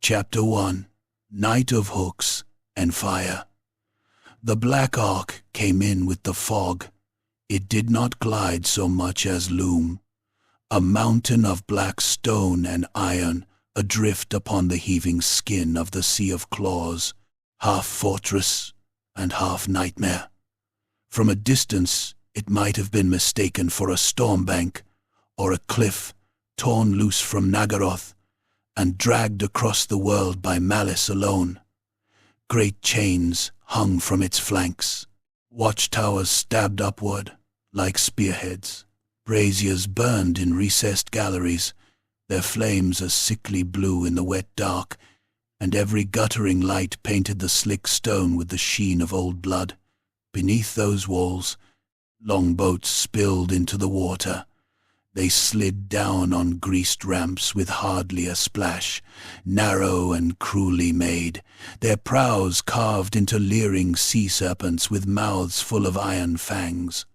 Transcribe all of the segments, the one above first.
Chapter 1. Night of Hooks and Fire. The black ark came in with the fog. It did not glide so much as loom. A mountain of black stone and iron adrift upon the heaving skin of the sea of claws, half fortress and half nightmare. From a distance it might have been mistaken for a storm bank or a cliff torn loose from Nagaroth and dragged across the world by malice alone. Great chains hung from its flanks, watchtowers stabbed upward like spearheads, braziers burned in recessed galleries, their flames a sickly blue in the wet dark, and every guttering light painted the slick stone with the sheen of old blood. Beneath those walls, longboats spilled into the water. They slid down on greased ramps with hardly a splash, narrow and cruelly made, their prows carved into leering sea serpents with mouths full of iron fangs.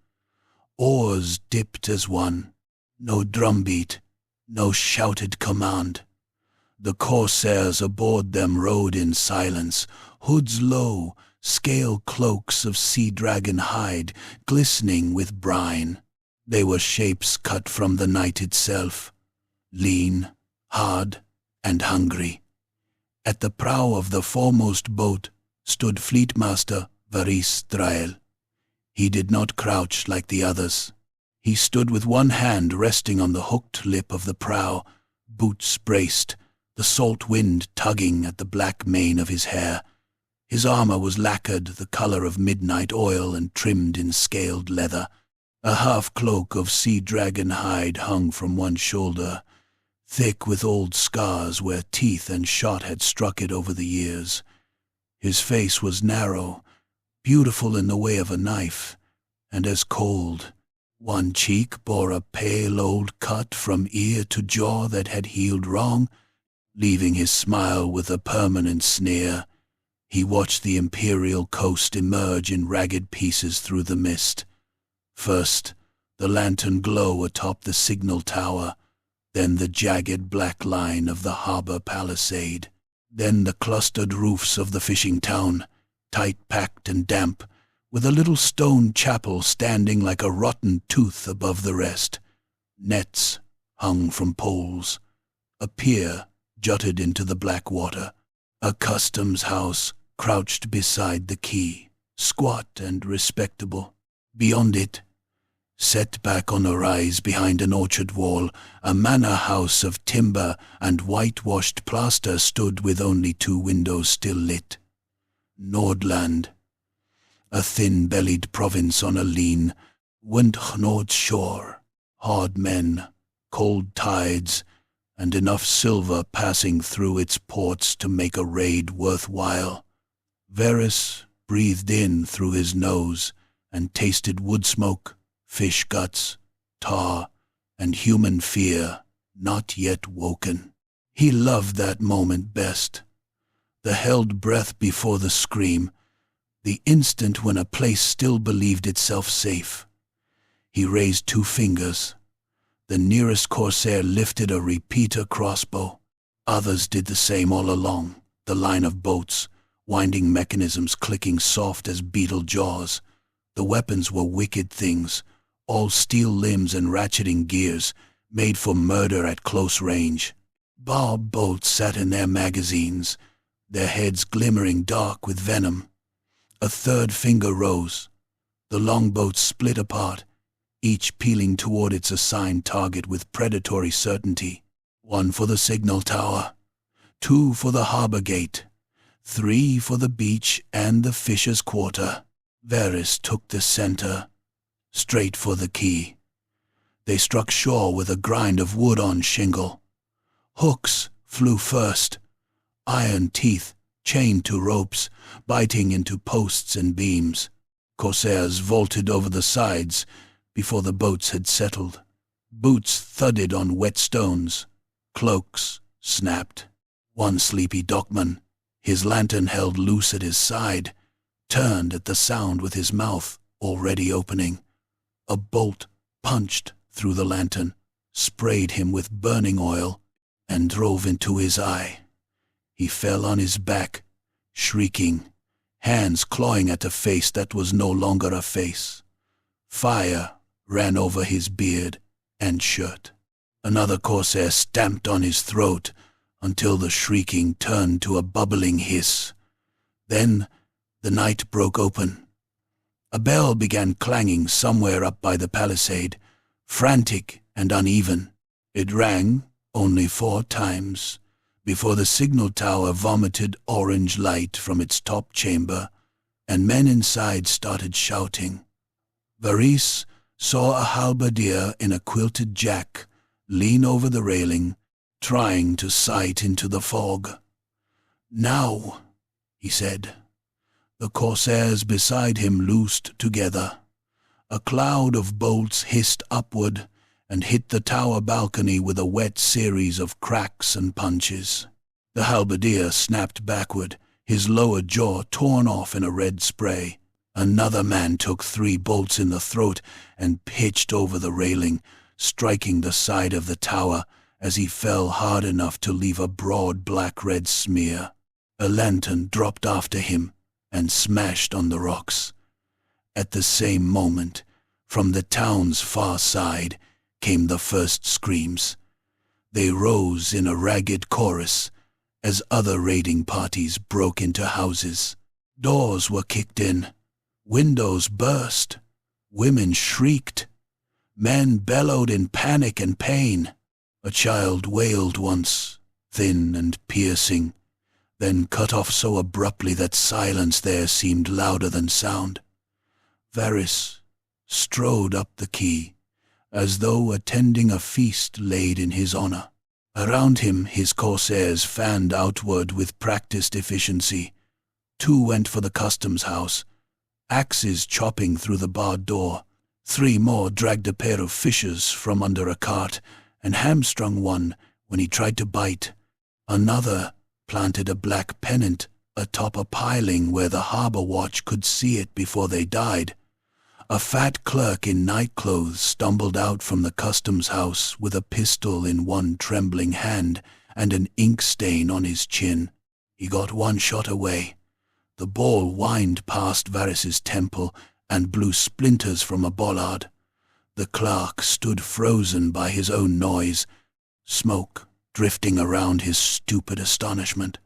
Oars dipped as one, no drumbeat, no shouted command. The corsairs aboard them rode in silence, hoods low, scale cloaks of sea dragon hide glistening with brine. They were shapes cut from the night itself, lean, hard, and hungry. At the prow of the foremost boat stood Fleetmaster Varys Thrael. He did not crouch like the others. He stood with one hand resting on the hooked lip of the prow, boots braced, the salt wind tugging at the black mane of his hair. His armor was lacquered the color of midnight oil and trimmed in scaled leather. A half-cloak of sea dragon hide hung from one shoulder, thick with old scars where teeth and shot had struck it over the years. His face was narrow, beautiful in the way of a knife, and as cold. One cheek bore a pale old cut from ear to jaw that had healed wrong, leaving his smile with a permanent sneer. He watched the Imperial coast emerge in ragged pieces through the mist. First, the lantern glow atop the signal tower, then the jagged black line of the harbor palisade, then the clustered roofs of the fishing town, tight-packed and damp, with a little stone chapel standing like a rotten tooth above the rest. Nets hung from poles. A pier jutted into the black water. A customs house crouched beside the quay, squat and respectable. Beyond it, set back on a rise behind an orchard wall, a manor house of timber and whitewashed plaster stood with only 2 windows still lit. Nordland, a thin-bellied province on a lean, wind-gnawed shore, hard men, cold tides, and enough silver passing through its ports to make a raid worthwhile. Varys breathed in through his nose and tasted wood smoke, fish guts, tar, and human fear not yet woken. He loved that moment best. The held breath before the scream, the instant when a place still believed itself safe. He raised 2 fingers. The nearest corsair lifted a repeater crossbow. Others did the same all along, the line of boats, winding mechanisms clicking soft as beetle jaws. The weapons were wicked things, all steel limbs and ratcheting gears, made for murder at close range. Barbed bolts sat in their magazines, their heads glimmering dark with venom. A 3rd finger rose. The longboats split apart, each peeling toward its assigned target with predatory certainty. 1 for the signal tower, 2 for the harbor gate, 3 for the beach and the fishers' quarter. Varys took the center, straight for the quay. They struck shore with a grind of wood on shingle. Hooks flew first, iron teeth chained to ropes, biting into posts and beams. Corsairs vaulted over the sides before the boats had settled. Boots thudded on wet stones. Cloaks snapped. One sleepy dockman, his lantern held loose at his side, turned at the sound with his mouth already opening. A bolt punched through the lantern, sprayed him with burning oil, and drove into his eye. He fell on his back, shrieking, hands clawing at a face that was no longer a face. Fire ran over his beard and shirt. Another corsair stamped on his throat until the shrieking turned to a bubbling hiss. Then the night broke open. A bell began clanging somewhere up by the palisade, frantic and uneven. It rang only 4 times before the signal tower vomited orange light from its top chamber, and men inside started shouting. Varys saw a halberdier in a quilted jack lean over the railing, trying to sight into the fog. "Now," he said. The corsairs beside him loosed together. A cloud of bolts hissed upward and hit the tower balcony with a wet series of cracks and punches. The halberdier snapped backward, his lower jaw torn off in a red spray. Another man took 3 bolts in the throat and pitched over the railing, striking the side of the tower as he fell hard enough to leave a broad black-red smear. A lantern dropped after him and smashed on the rocks. At the same moment, from the town's far side, came the first screams. They rose in a ragged chorus as other raiding parties broke into houses. Doors were kicked in. Windows burst. Women shrieked. Men bellowed in panic and pain. A child wailed once, thin and piercing, then cut off so abruptly that silence there seemed louder than sound. Varys strode up the quay, as though attending a feast laid in his honor. Around him his corsairs fanned outward with practiced efficiency. 2 went for the customs house, axes chopping through the barred door. 3 more dragged a pair of fishers from under a cart and hamstrung one when he tried to bite. Another planted a black pennant atop a piling where the harbor watch could see it before they died. A fat clerk in nightclothes stumbled out from the customs house with a pistol in one trembling hand and an ink stain on his chin. He got 1 shot away. The ball whined past Varys's temple and blew splinters from a bollard. The clerk stood frozen by his own noise, smoke drifting around his stupid astonishment.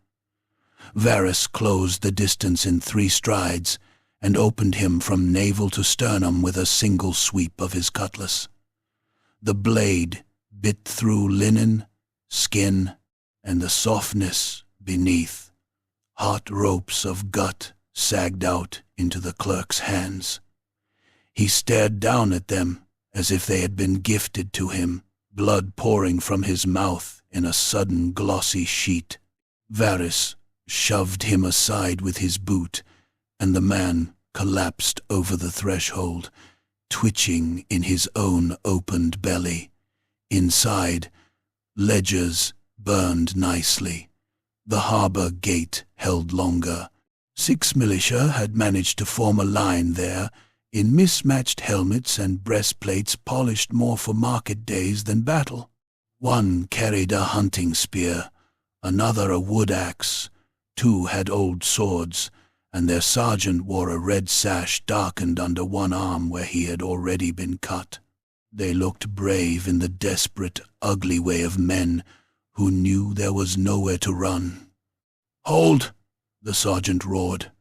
Varys closed the distance in 3 strides and opened him from navel to sternum with a single sweep of his cutlass. The blade bit through linen, skin, and the softness beneath. Hot ropes of gut sagged out into the clerk's hands. He stared down at them as if they had been gifted to him, blood pouring from his mouth in a sudden glossy sheet. Varys shoved him aside with his boot, and the man collapsed over the threshold, twitching in his own opened belly. Inside, ledgers burned nicely. The harbor gate held longer. 6 militia had managed to form a line there, in mismatched helmets and breastplates polished more for market days than battle. 1 carried a hunting spear, another a wood axe. 2 had old swords, and their sergeant wore a red sash darkened under one arm where he had already been cut. They looked brave in the desperate, ugly way of men who knew there was nowhere to run. "Hold!" the sergeant roared.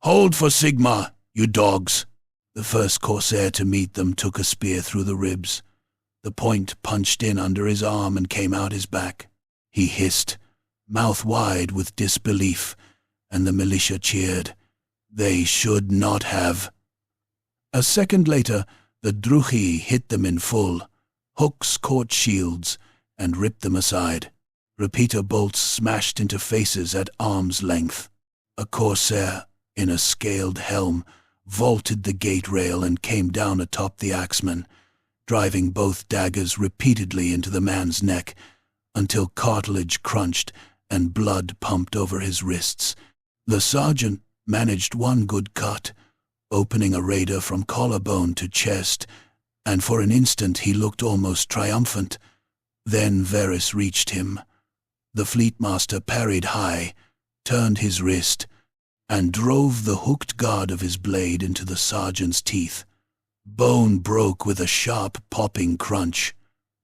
"Hold for Sigmar, you dogs!" The first corsair to meet them took a spear through the ribs. The point punched in under his arm and came out his back. He hissed, mouth wide with disbelief, and the militia cheered. They should not have. A second later, the druchi hit them in full. Hooks caught shields and ripped them aside. Repeater bolts smashed into faces at arm's length. A corsair, in a scaled helm, vaulted the gate rail and came down atop the axeman, driving both daggers repeatedly into the man's neck until cartilage crunched and blood pumped over his wrists. The sergeant managed 1 good cut, opening a raider from collarbone to chest, and for an instant he looked almost triumphant. Then Varys reached him. The fleetmaster parried high, turned his wrist, and drove the hooked guard of his blade into the sergeant's teeth. Bone broke with a sharp popping crunch.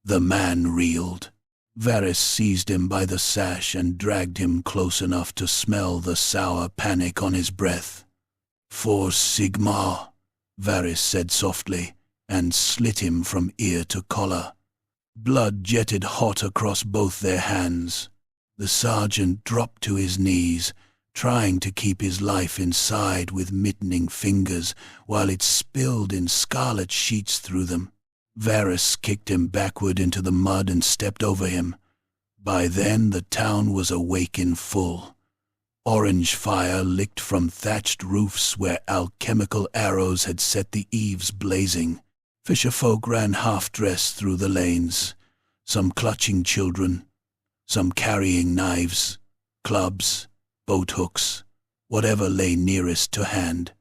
The man reeled. Varys seized him by the sash and dragged him close enough to smell the sour panic on his breath. "For Sigmar," Varys said softly, and slit him from ear to collar. Blood jetted hot across both their hands. The sergeant dropped to his knees, trying to keep his life inside with mittening fingers while it spilled in scarlet sheets through them. Varys kicked him backward into the mud and stepped over him. By then the town was awake in full. Orange fire licked from thatched roofs where alchemical arrows had set the eaves blazing. Fisherfolk ran half-dressed through the lanes, some clutching children, some carrying knives, clubs, boat hooks, whatever lay nearest to hand.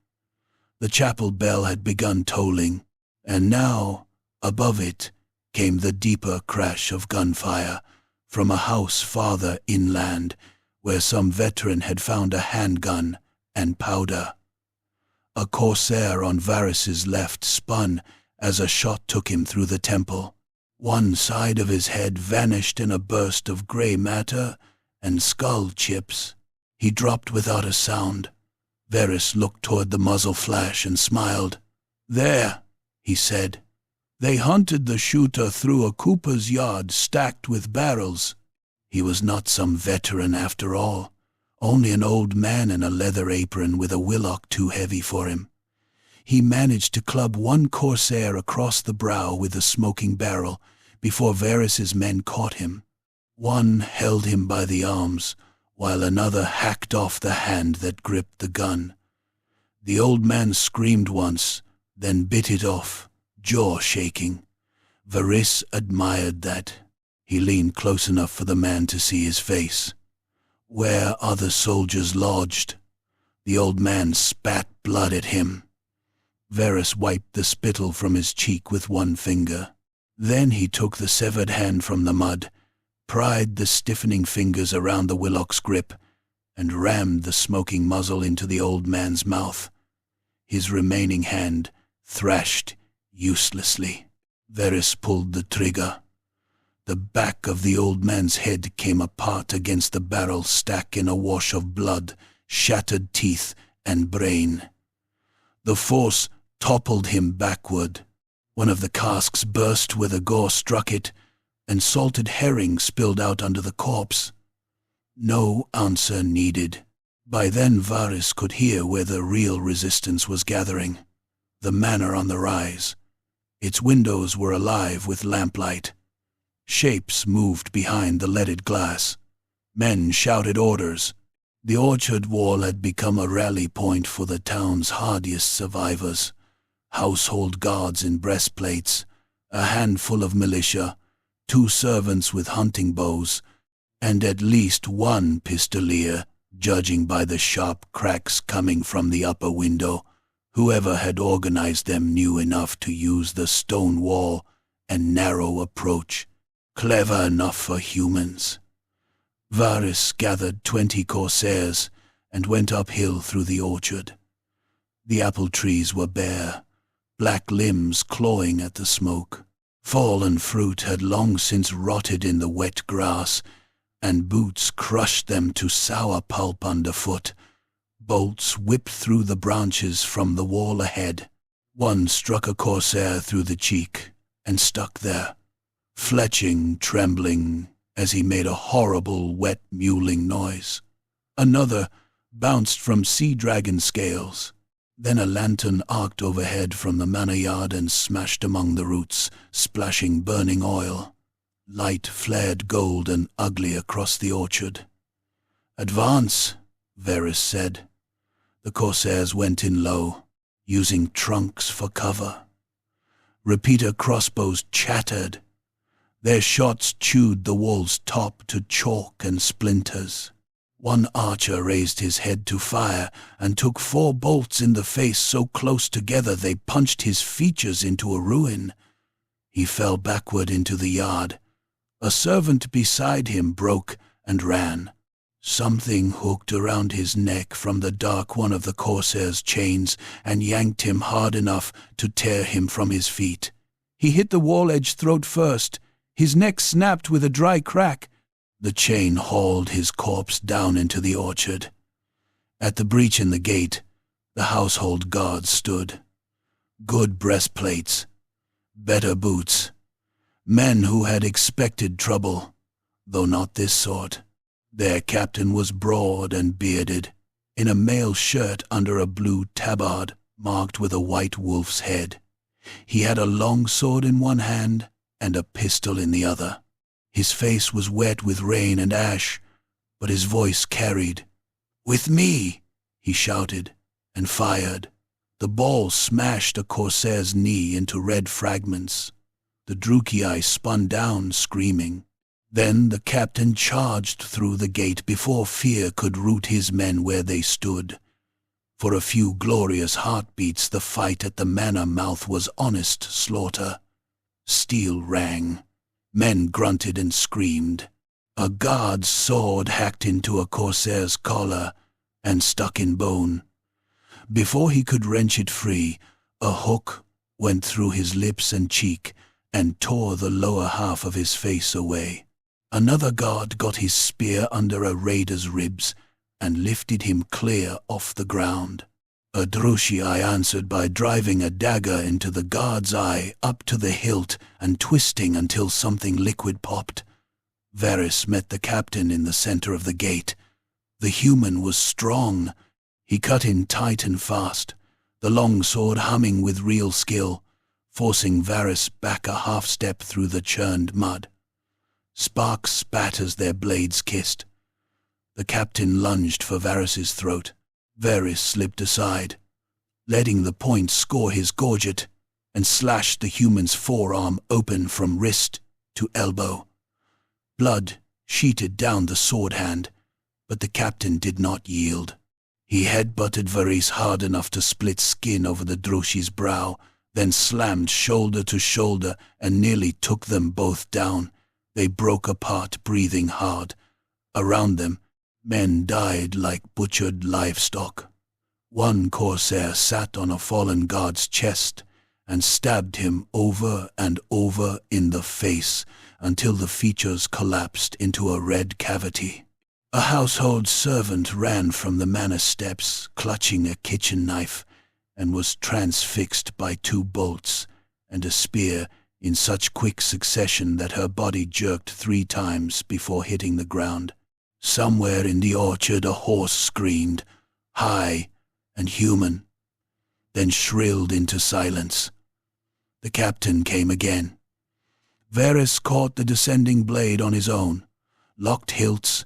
The chapel bell had begun tolling, and now, above it, came the deeper crash of gunfire from a house farther inland, where some veteran had found a handgun and powder. A corsair on Varys's left spun as a shot took him through the temple. One side of his head vanished in a burst of grey matter and skull chips. He dropped without a sound. Varys looked toward the muzzle flash and smiled. "There," he said. "They hunted the shooter through a cooper's yard stacked with barrels." He was not some veteran after all, only an old man in a leather apron with a willock too heavy for him. He managed to club one corsair across the brow with a smoking barrel before Varys's men caught him. One held him by the arms, while another hacked off the hand that gripped the gun. The old man screamed once, then bit it off, jaw shaking. Varys admired that. He leaned close enough for the man to see his face. "Where are the soldiers lodged?" The old man spat blood at him. Varys wiped the spittle from his cheek with one finger. Then he took the severed hand from the mud, pried the stiffening fingers around the willock's grip, and rammed the smoking muzzle into the old man's mouth. His remaining hand thrashed uselessly. Varys pulled the trigger. The back of the old man's head came apart against the barrel stack in a wash of blood, shattered teeth, and brain. The force toppled him backward. One of the casks burst where the gore struck it, and salted herring spilled out under the corpse. No answer needed. By then Varys could hear where the real resistance was gathering. The manor on the rise. Its windows were alive with lamplight. Shapes moved behind the leaded glass. Men shouted orders. The orchard wall had become a rally point for the town's hardiest survivors. Household guards in breastplates, a handful of militia, 2 servants with hunting bows, and at least one pistolier, judging by the sharp cracks coming from the upper window. Whoever had organized them knew enough to use the stone wall and narrow approach. Clever enough for humans. Varys gathered 20 corsairs and went uphill through the orchard. The apple trees were bare, black limbs clawing at the smoke. Fallen fruit had long since rotted in the wet grass, and boots crushed them to sour pulp underfoot. Bolts whipped through the branches from the wall ahead. One struck a corsair through the cheek and stuck there, fletching, trembling, as he made a horrible, wet, mewling noise. Another bounced from sea dragon scales. Then a lantern arced overhead from the manor yard and smashed among the roots, splashing burning oil. Light flared gold and ugly across the orchard. "Advance," Varys said. The corsairs went in low, using trunks for cover. Repeater crossbows chattered. Their shots chewed the wall's top to chalk and splinters. One archer raised his head to fire and took 4 bolts in the face so close together they punched his features into a ruin. He fell backward into the yard. A servant beside him broke and ran. Something hooked around his neck from the dark one of the corsair's chains and yanked him hard enough to tear him from his feet. He hit the wall-edge throat first. His neck snapped with a dry crack. The chain hauled his corpse down into the orchard. At the breach in the gate, the household guards stood. Good breastplates, better boots, men who had expected trouble, though not this sort. Their captain was broad and bearded, in a mail shirt under a blue tabard marked with a white wolf's head. He had a long sword in one hand and a pistol in the other. His face was wet with rain and ash, but his voice carried. "With me!" he shouted, and fired. The ball smashed a corsair's knee into red fragments. The Drukei spun down, screaming. Then the captain charged through the gate before fear could root his men where they stood. For a few glorious heartbeats, the fight at the manor mouth was honest slaughter. Steel rang. Men grunted and screamed. A guard's sword hacked into a corsair's collar and stuck in bone. Before he could wrench it free, a hook went through his lips and cheek and tore the lower half of his face away. Another guard got his spear under a raider's ribs and lifted him clear off the ground. A Drukei answered by driving a dagger into the guard's eye up to the hilt and twisting until something liquid popped. Varys met the captain in the center of the gate. The human was strong. He cut in tight and fast, the long sword humming with real skill, forcing Varys back a half-step through the churned mud. Sparks spat as their blades kissed. The captain lunged for Varys's throat. Varys slipped aside, letting the point score his gorget, and slashed the human's forearm open from wrist to elbow. Blood sheeted down the sword hand, but the captain did not yield. He headbutted Varys hard enough to split skin over the Drukei's brow, then slammed shoulder to shoulder and nearly took them both down. They broke apart, breathing hard. Around them, men died like butchered livestock. One corsair sat on a fallen guard's chest and stabbed him over and over in the face until the features collapsed into a red cavity. A household servant ran from the manor steps, clutching a kitchen knife, and was transfixed by 2 bolts and a spear in such quick succession that her body jerked 3 times before hitting the ground. Somewhere in the orchard a horse screamed, high and human, then shrilled into silence. The captain came again. Varys caught the descending blade on his own, locked hilts,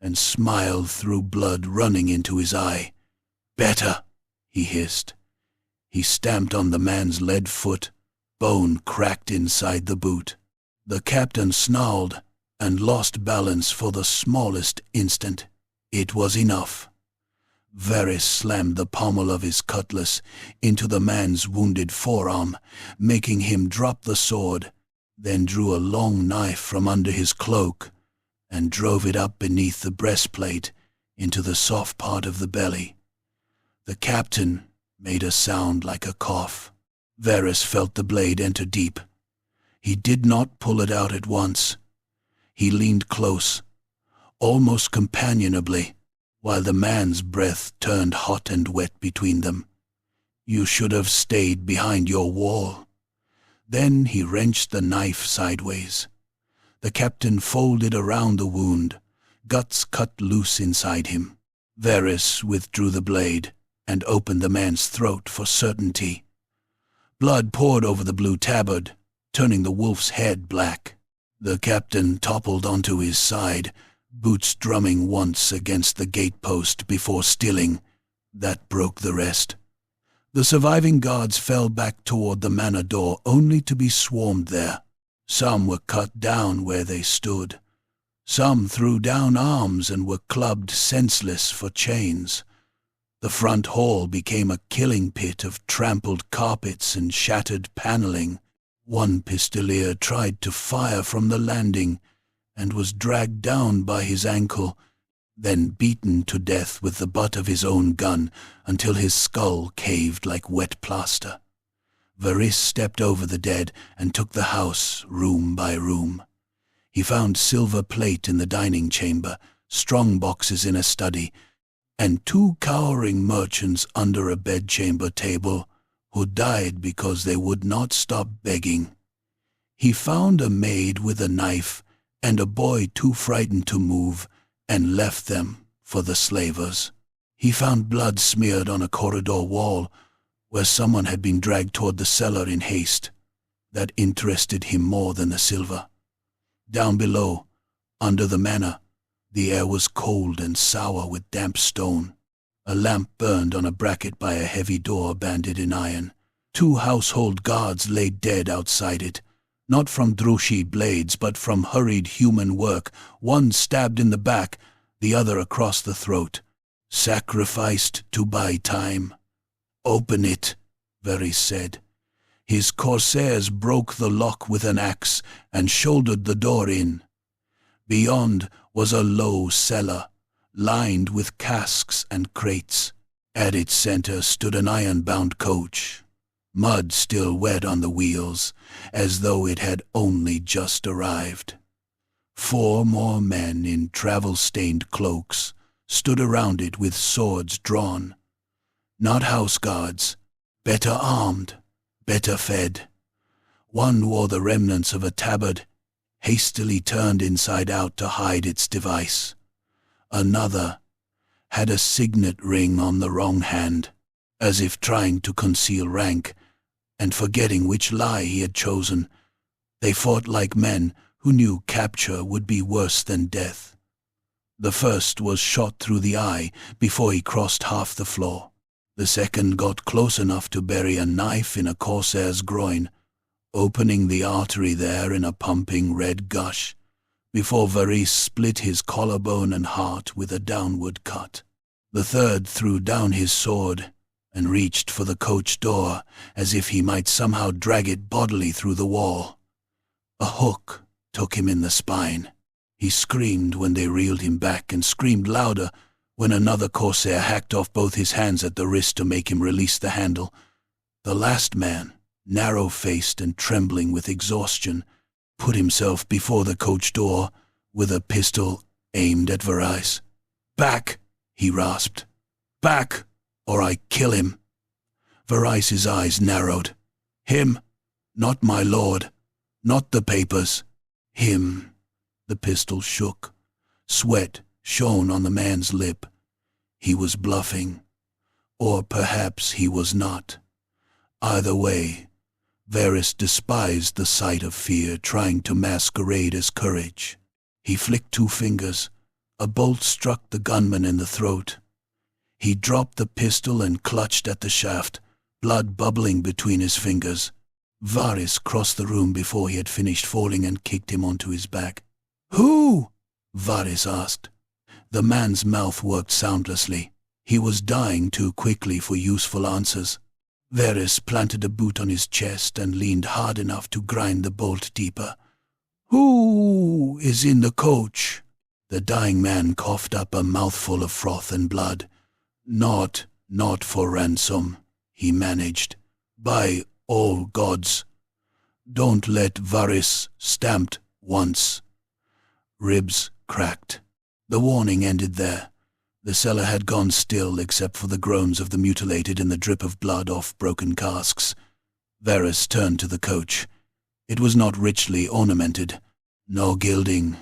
and smiled through blood running into his eye. "Better," he hissed. He stamped on the man's lead foot. Bone cracked inside the boot. The captain snarled and lost balance for the smallest instant. It was enough. Varys slammed the pommel of his cutlass into the man's wounded forearm, making him drop the sword, then drew a long knife from under his cloak and drove it up beneath the breastplate into the soft part of the belly. The captain made a sound like a cough. Varys felt the blade enter deep. He did not pull it out at once. He leaned close, almost companionably, while the man's breath turned hot and wet between them. "You should have stayed behind your wall." Then he wrenched the knife sideways. The captain folded around the wound, guts cut loose inside him. Varys withdrew the blade and opened the man's throat for certainty. Blood poured over the blue tabard, turning the wolf's head black. The captain toppled onto his side, boots drumming once against the gatepost before stilling. That broke the rest. The surviving guards fell back toward the manor door, only to be swarmed there. Some were cut down where they stood. Some threw down arms and were clubbed senseless for chains. The front hall became a killing pit of trampled carpets and shattered paneling. One pistolier tried to fire from the landing, and was dragged down by his ankle, then beaten to death with the butt of his own gun until his skull caved like wet plaster. Varys stepped over the dead and took the house room by room. He found silver plate in the dining chamber, strong boxes in a study, and 2 cowering merchants under a bedchamber table who died because they would not stop begging. He found a maid with a knife and a boy too frightened to move, and left them for the slavers. He found blood smeared on a corridor wall where someone had been dragged toward the cellar in haste. That interested him more than the silver. Down below, under the manor, the air was cold and sour with damp stone. A lamp burned on a bracket by a heavy door banded in iron. 2 household guards lay dead outside it, not from Drushi blades, but from hurried human work, one stabbed in the back, the other across the throat. Sacrificed to buy time. "Open it," Varys said. His corsairs broke the lock with an axe and shouldered the door in. Beyond was a low cellar, lined with casks and crates. At its center stood an iron-bound coach, mud still wet on the wheels, as though it had only just arrived. 4 more men in travel-stained cloaks stood around it with swords drawn. Not house guards, better armed, better fed. One wore the remnants of a tabard, hastily turned inside out to hide its device. Another had a signet ring on the wrong hand, as if trying to conceal rank, and forgetting which lie he had chosen. They fought like men who knew capture would be worse than death. The first was shot through the eye before he crossed half the floor. The second got close enough to bury a knife in a corsair's groin, opening the artery there in a pumping red gush, before Varys split his collarbone and heart with a downward cut. The third threw down his sword and reached for the coach door as if he might somehow drag it bodily through the wall. A hook took him in the spine. He screamed when they reeled him back, and screamed louder when another corsair hacked off both his hands at the wrist to make him release the handle. The last man, narrow-faced and trembling with exhaustion, put himself before the coach door with a pistol aimed at Varys. "Back!" he rasped. "Back, or I kill him!" Varys's eyes narrowed. "Him, not my lord, not the papers. Him." The pistol shook. Sweat shone on the man's lip. He was bluffing. Or perhaps he was not. Either way, Varys despised the sight of fear trying to masquerade as courage. He flicked 2 fingers. A bolt struck the gunman in the throat. He dropped the pistol and clutched at the shaft, blood bubbling between his fingers. Varys crossed the room before he had finished falling and kicked him onto his back. "Who?" Varys asked. The man's mouth worked soundlessly. He was dying too quickly for useful answers. Varys planted a boot on his chest and leaned hard enough to grind the bolt deeper. "Who is in the coach?" The dying man coughed up a mouthful of froth and blood. Not for ransom," he managed. "By all gods. Don't let Varys stamped once." Ribs cracked. The warning ended there. The cellar had gone still except for the groans of the mutilated and the drip of blood off broken casks. Varys turned to the coach. It was not richly ornamented. No gilding,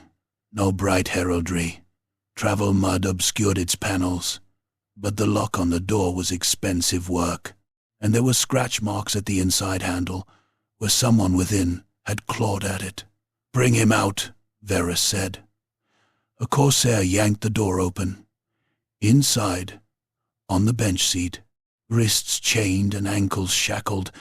no bright heraldry. Travel mud obscured its panels. But the lock on the door was expensive work, and there were scratch marks at the inside handle where someone within had clawed at it. "Bring him out," Varys said. A corsair yanked the door open. Inside, on the bench seat, wrists chained and ankles shackled,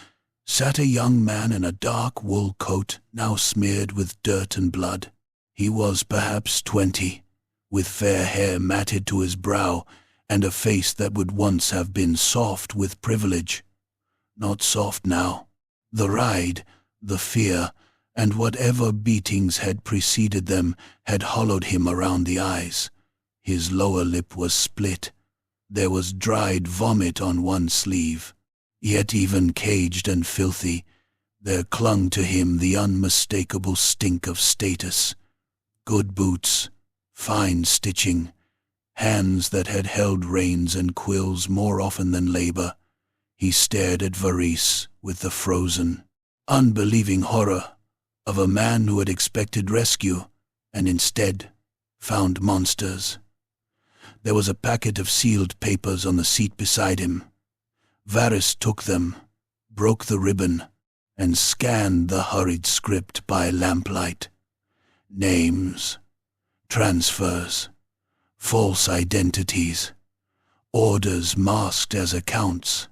sat a young man in a dark wool coat now smeared with dirt and blood. He was perhaps 20, with fair hair matted to his brow and a face that would once have been soft with privilege. Not soft now. The ride, the fear, and whatever beatings had preceded them had hollowed him around the eyes. His lower lip was split. There was dried vomit on one sleeve. Yet even caged and filthy, there clung to him the unmistakable stink of status. Good boots, fine stitching, hands that had held reins and quills more often than labor. He stared at Varys with the frozen, unbelieving horror of a man who had expected rescue and instead found monsters. There was a packet of sealed papers on the seat beside him. Varys took them, broke the ribbon, and scanned the hurried script by lamplight. Names, transfers, false identities, orders masked as accounts.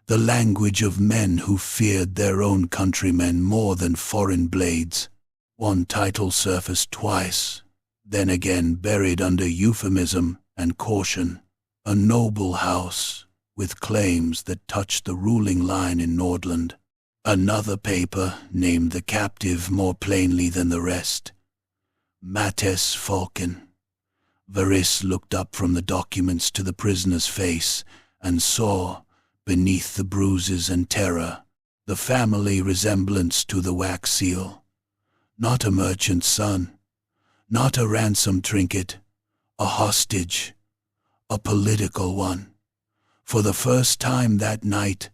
The language of men who feared their own countrymen more than foreign blades. One title surfaced twice, then again buried under euphemism and caution. A noble house with claims that touched the ruling line in Nordland. Another paper named the captive more plainly than the rest. Mates Falcon. Varys looked up from the documents to the prisoner's face and saw, beneath the bruises and terror, the family resemblance to the wax seal. Not a merchant's son, not a ransom trinket, a hostage, a political one. For the first time that night,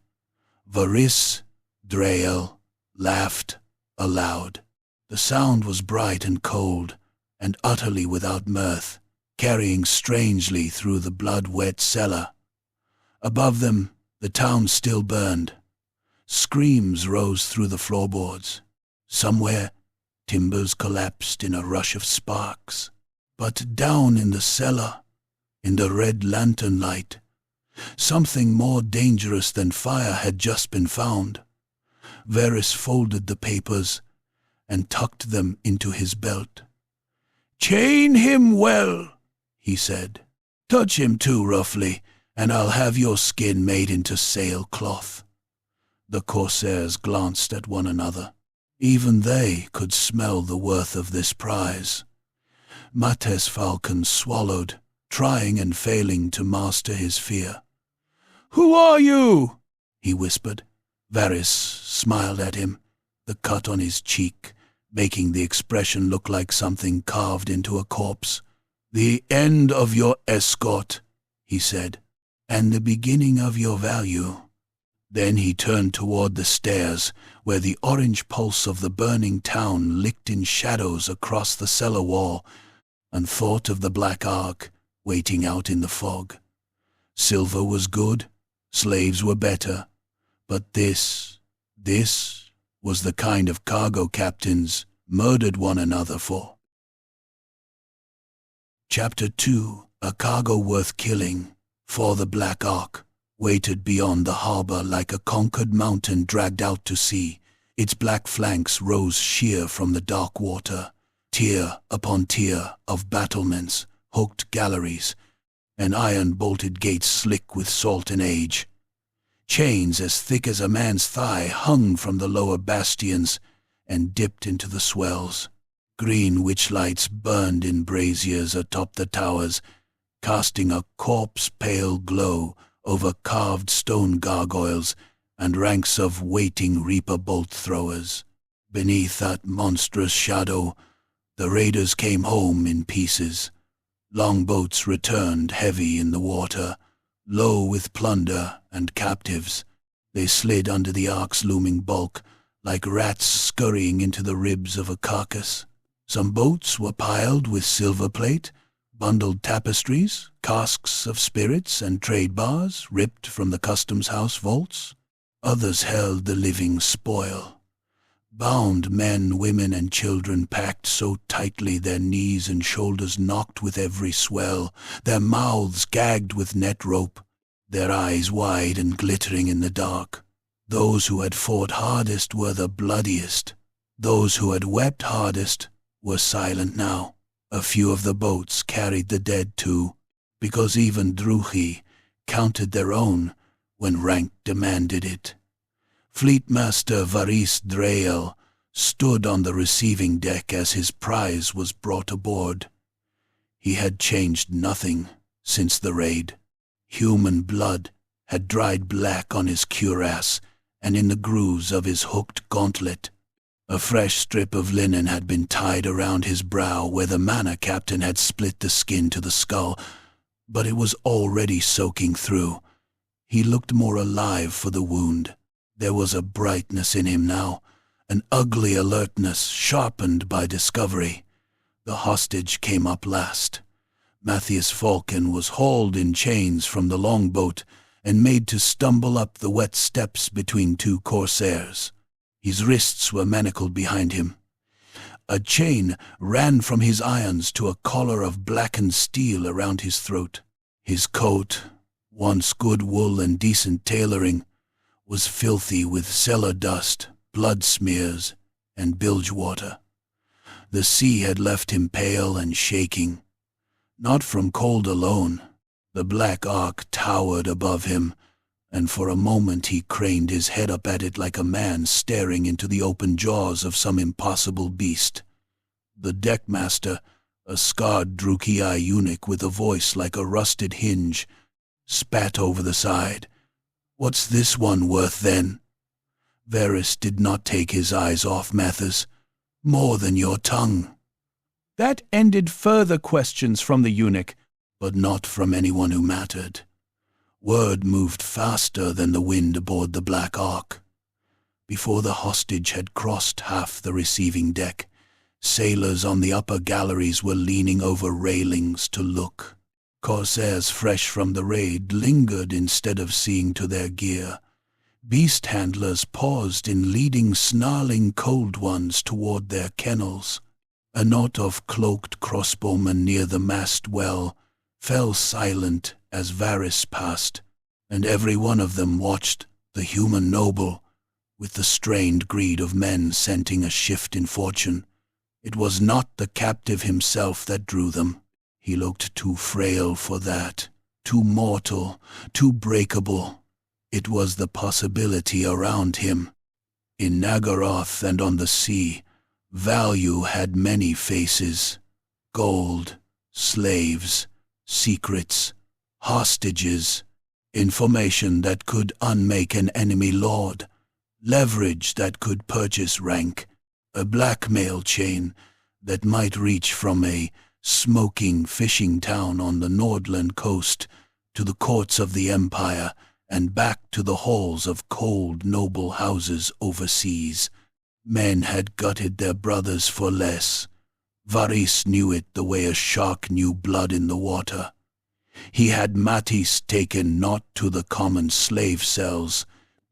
Varys Drael laughed aloud. The sound was bright and cold, and utterly without mirth, carrying strangely through the blood-wet cellar. Above them, the town still burned. Screams rose through the floorboards. Somewhere, timbers collapsed in a rush of sparks. But down in the cellar, in the red lantern light, something more dangerous than fire had just been found. Varys folded the papers and tucked them into his belt. "Chain him well," he said. "Touch him too roughly, and I'll have your skin made into sailcloth." The corsairs glanced at one another. Even they could smell the worth of this prize. Mates Falcon swallowed, trying and failing to master his fear. "Who are you?" he whispered. Varys smiled at him, the cut on his cheek making the expression look like something carved into a corpse. "The end of your escort," he said, "and the beginning of your value." Then he turned toward the stairs, where the orange pulse of the burning town licked in shadows across the cellar wall, and thought of the Black Ark waiting out in the fog. Silver was good, slaves were better, but this was the kind of cargo captains murdered one another for. Chapter 2. A cargo worth killing, for the Black Ark waited beyond the harbor like a conquered mountain dragged out to sea. Its black flanks rose sheer from the dark water, tier upon tier of battlements, hooked galleries, and iron-bolted gates slick with salt and age. Chains as thick as a man's thigh hung from the lower bastions and dipped into the swells. Green witchlights burned in braziers atop the towers, casting a corpse-pale glow over carved stone gargoyles and ranks of waiting reaper bolt throwers. Beneath that monstrous shadow, the raiders came home in pieces. Longboats returned heavy in the water, low with plunder and captives. They slid under the ark's looming bulk, like rats scurrying into the ribs of a carcass. Some boats were piled with silver plate, bundled tapestries, casks of spirits, and trade bars ripped from the customs house vaults. Others held the living spoil. Bound men, women, and children packed so tightly their knees and shoulders knocked with every swell, their mouths gagged with net rope, their eyes wide and glittering in the dark. Those who had fought hardest were the bloodiest. Those who had wept hardest were silent now. A few of the boats carried the dead too, because even Druchi counted their own when rank demanded it. Fleetmaster Varys Drael stood on the receiving deck as his prize was brought aboard. He had changed nothing since the raid. Human blood had dried black on his cuirass and in the grooves of his hooked gauntlet. A fresh strip of linen had been tied around his brow where the manor captain had split the skin to the skull, but it was already soaking through. He looked more alive for the wound. There was a brightness in him now, an ugly alertness sharpened by discovery. The hostage came up last. Matthias Falcon was hauled in chains from the longboat and made to stumble up the wet steps between two corsairs. His wrists were manacled behind him. A chain ran from his irons to a collar of blackened steel around his throat. His coat, once good wool and decent tailoring, was filthy with cellar dust, blood smears, and bilge water. The sea had left him pale and shaking. Not from cold alone. The black ark towered above him, and for a moment he craned his head up at it like a man staring into the open jaws of some impossible beast. The deckmaster, a scarred Druki eunuch with a voice like a rusted hinge, spat over the side. "What's this one worth, then?" Varys did not take his eyes off Mathis. "More than your tongue." That ended further questions from the eunuch, but not from anyone who mattered. Word moved faster than the wind aboard the Black Ark. Before the hostage had crossed half the receiving deck, sailors on the upper galleries were leaning over railings to look. Corsairs fresh from the raid lingered instead of seeing to their gear. Beast handlers paused in leading snarling cold ones toward their kennels. A knot of cloaked crossbowmen near the mast well fell silent as Varys passed, and every one of them watched the human noble with the strained greed of men scenting a shift in fortune. It was not the captive himself that drew them. He looked too frail for that, too mortal, too breakable. It was the possibility around him. In Nagaroth and on the sea, value had many faces: gold, slaves, secrets, hostages, information that could unmake an enemy lord, leverage that could purchase rank, a blackmail chain that might reach from a smoking fishing town on the Nordland coast to the courts of the Empire and back to the halls of cold, noble houses overseas. Men had gutted their brothers for less. Varys knew it the way a shark knew blood in the water. He had Mattis taken not to the common slave cells,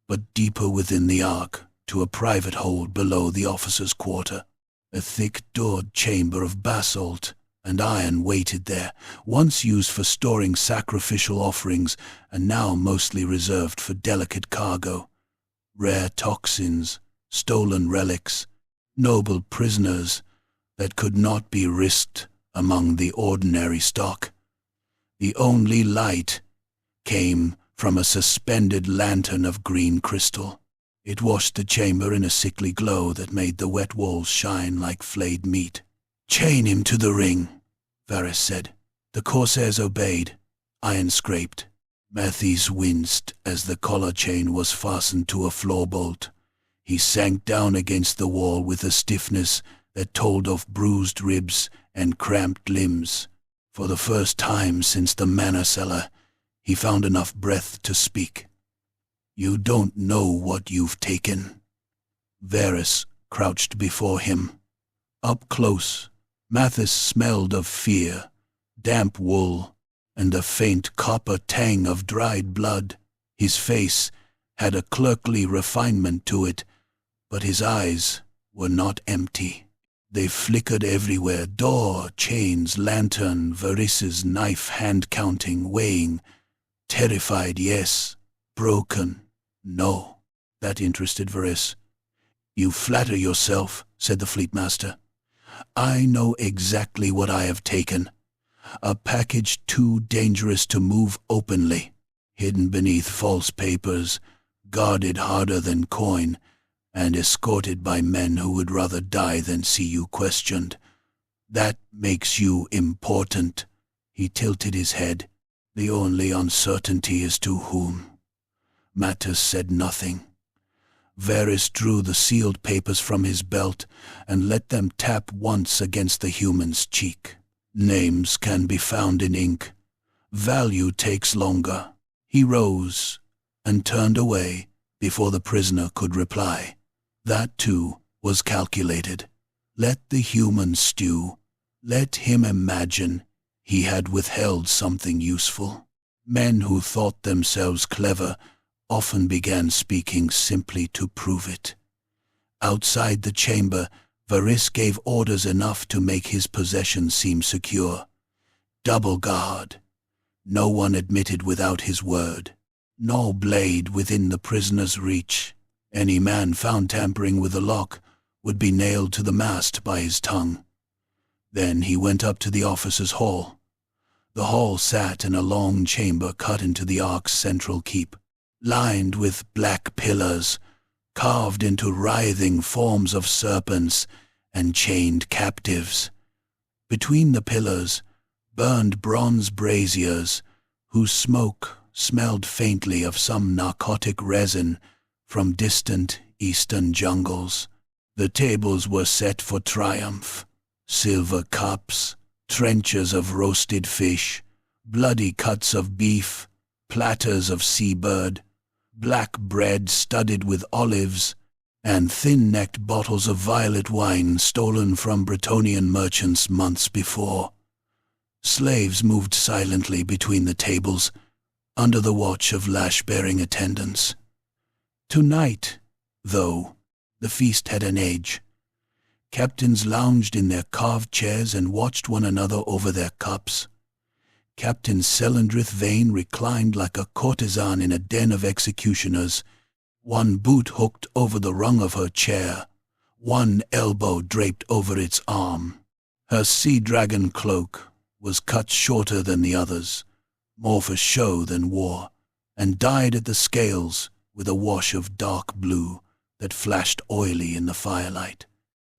but deeper within the ark, to a private hold below the officers' quarter. A thick-doored chamber of basalt and iron waited there, once used for storing sacrificial offerings and now mostly reserved for delicate cargo. Rare toxins, stolen relics, noble prisoners that could not be risked among the ordinary stock. The only light came from a suspended lantern of green crystal. It washed the chamber in a sickly glow that made the wet walls shine like flayed meat. "Chain him to the ring," Varys said. The corsairs obeyed. Iron scraped. Mathis winced as the collar chain was fastened to a floor bolt. He sank down against the wall with a stiffness that told of bruised ribs and cramped limbs. For the first time since the manor cellar, he found enough breath to speak. "You don't know what you've taken." Varys crouched before him. Up close, Mathis smelled of fear, damp wool, and a faint copper tang of dried blood. His face had a clerkly refinement to it, but his eyes were not empty. They flickered everywhere: door, chains, lantern, Varys's knife, hand counting, weighing. Terrified, yes. Broken, no. That interested Varys. "You flatter yourself," said the Fleetmaster. "I know exactly what I have taken. A package too dangerous to move openly, hidden beneath false papers, guarded harder than coin, and escorted by men who would rather die than see you questioned. That makes you important." He tilted his head. "The only uncertainty is to whom." Mattis said nothing. Varys drew the sealed papers from his belt and let them tap once against the human's cheek. "Names can be found in ink. Value takes longer." He rose and turned away before the prisoner could reply. That, too, was calculated. Let the human stew. Let him imagine he had withheld something useful. Men who thought themselves clever often began speaking simply to prove it. Outside the chamber, Varys gave orders enough to make his possessions seem secure. Double guard. No one admitted without his word. No blade within the prisoner's reach. Any man found tampering with the lock would be nailed to the mast by his tongue. Then he went up to the officers' hall. The hall sat in a long chamber cut into the ark's central keep, lined with black pillars, carved into writhing forms of serpents and chained captives. Between the pillars burned bronze braziers whose smoke smelled faintly of some narcotic resin from distant eastern jungles. The tables were set for triumph. Silver cups, trenchers of roasted fish, bloody cuts of beef, platters of seabird, black bread studded with olives, and thin-necked bottles of violet wine stolen from Bretonnian merchants months before. Slaves moved silently between the tables, under the watch of lash-bearing attendants. Tonight, though, the feast had an age. Captains lounged in their carved chairs and watched one another over their cups. Captain Selendrith Vane reclined like a courtesan in a den of executioners, one boot hooked over the rung of her chair, one elbow draped over its arm. Her sea-dragon cloak was cut shorter than the others, more for show than war, and dyed at the scales with a wash of dark blue that flashed oily in the firelight.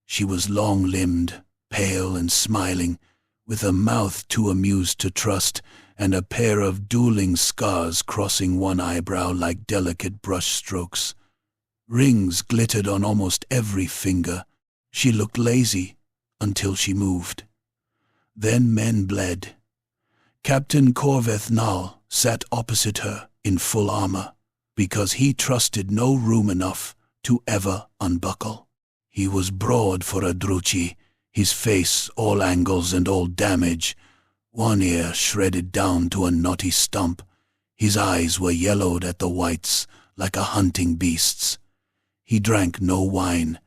She was long-limbed, pale and smiling, with a mouth too amused to trust, and a pair of dueling scars crossing one eyebrow like delicate brush-strokes. Rings glittered on almost every finger. She looked lazy until she moved. Then men bled. Captain Corveth Nall sat opposite her in full armor, because he trusted no room enough to ever unbuckle. He was broad for a druchi, his face all angles and all damage, one ear shredded down to a knotty stump. His eyes were yellowed at the whites like a hunting beast's. He drank no wine.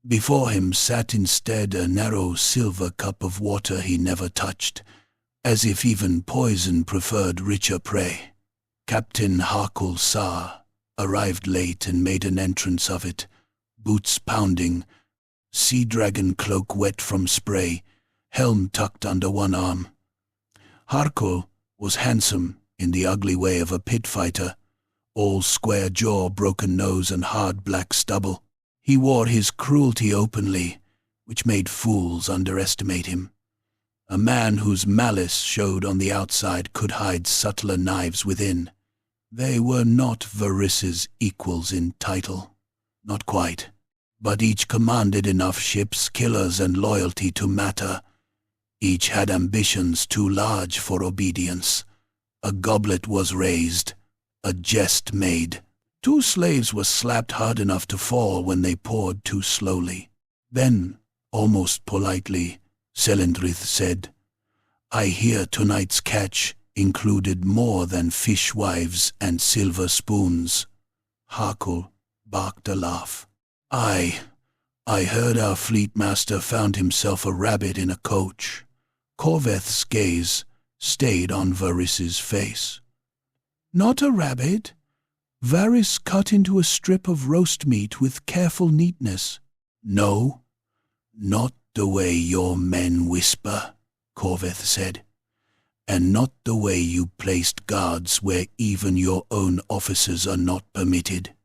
Before him sat instead a narrow silver cup of water he never touched, as if even poison preferred richer prey. Captain Harkul Sar arrived late and made an entrance of it, boots pounding, sea-dragon cloak wet from spray, helm tucked under one arm. Harkul was handsome in the ugly way of a pit fighter, all square jaw, broken nose, and hard black stubble. He wore his cruelty openly, which made fools underestimate him. A man whose malice showed on the outside could hide subtler knives within. They were not Varys's equals in title. Not quite. But each commanded enough ships, killers, and loyalty to matter. Each had ambitions too large for obedience. A goblet was raised, a jest made. 2 slaves were slapped hard enough to fall when they poured too slowly. Then, almost politely, Selendrith said, "I hear tonight's catch included more than fishwives and silver spoons." Harkul barked a laugh. I heard our fleet master found himself a rabbit in a coach." Corveth's gaze stayed on Varys's face. "Not a rabbit. Varys cut into a strip of roast meat with careful neatness." "No, not the way your men whisper," Corveth said, "and not the way you placed guards where even your own officers are not permitted.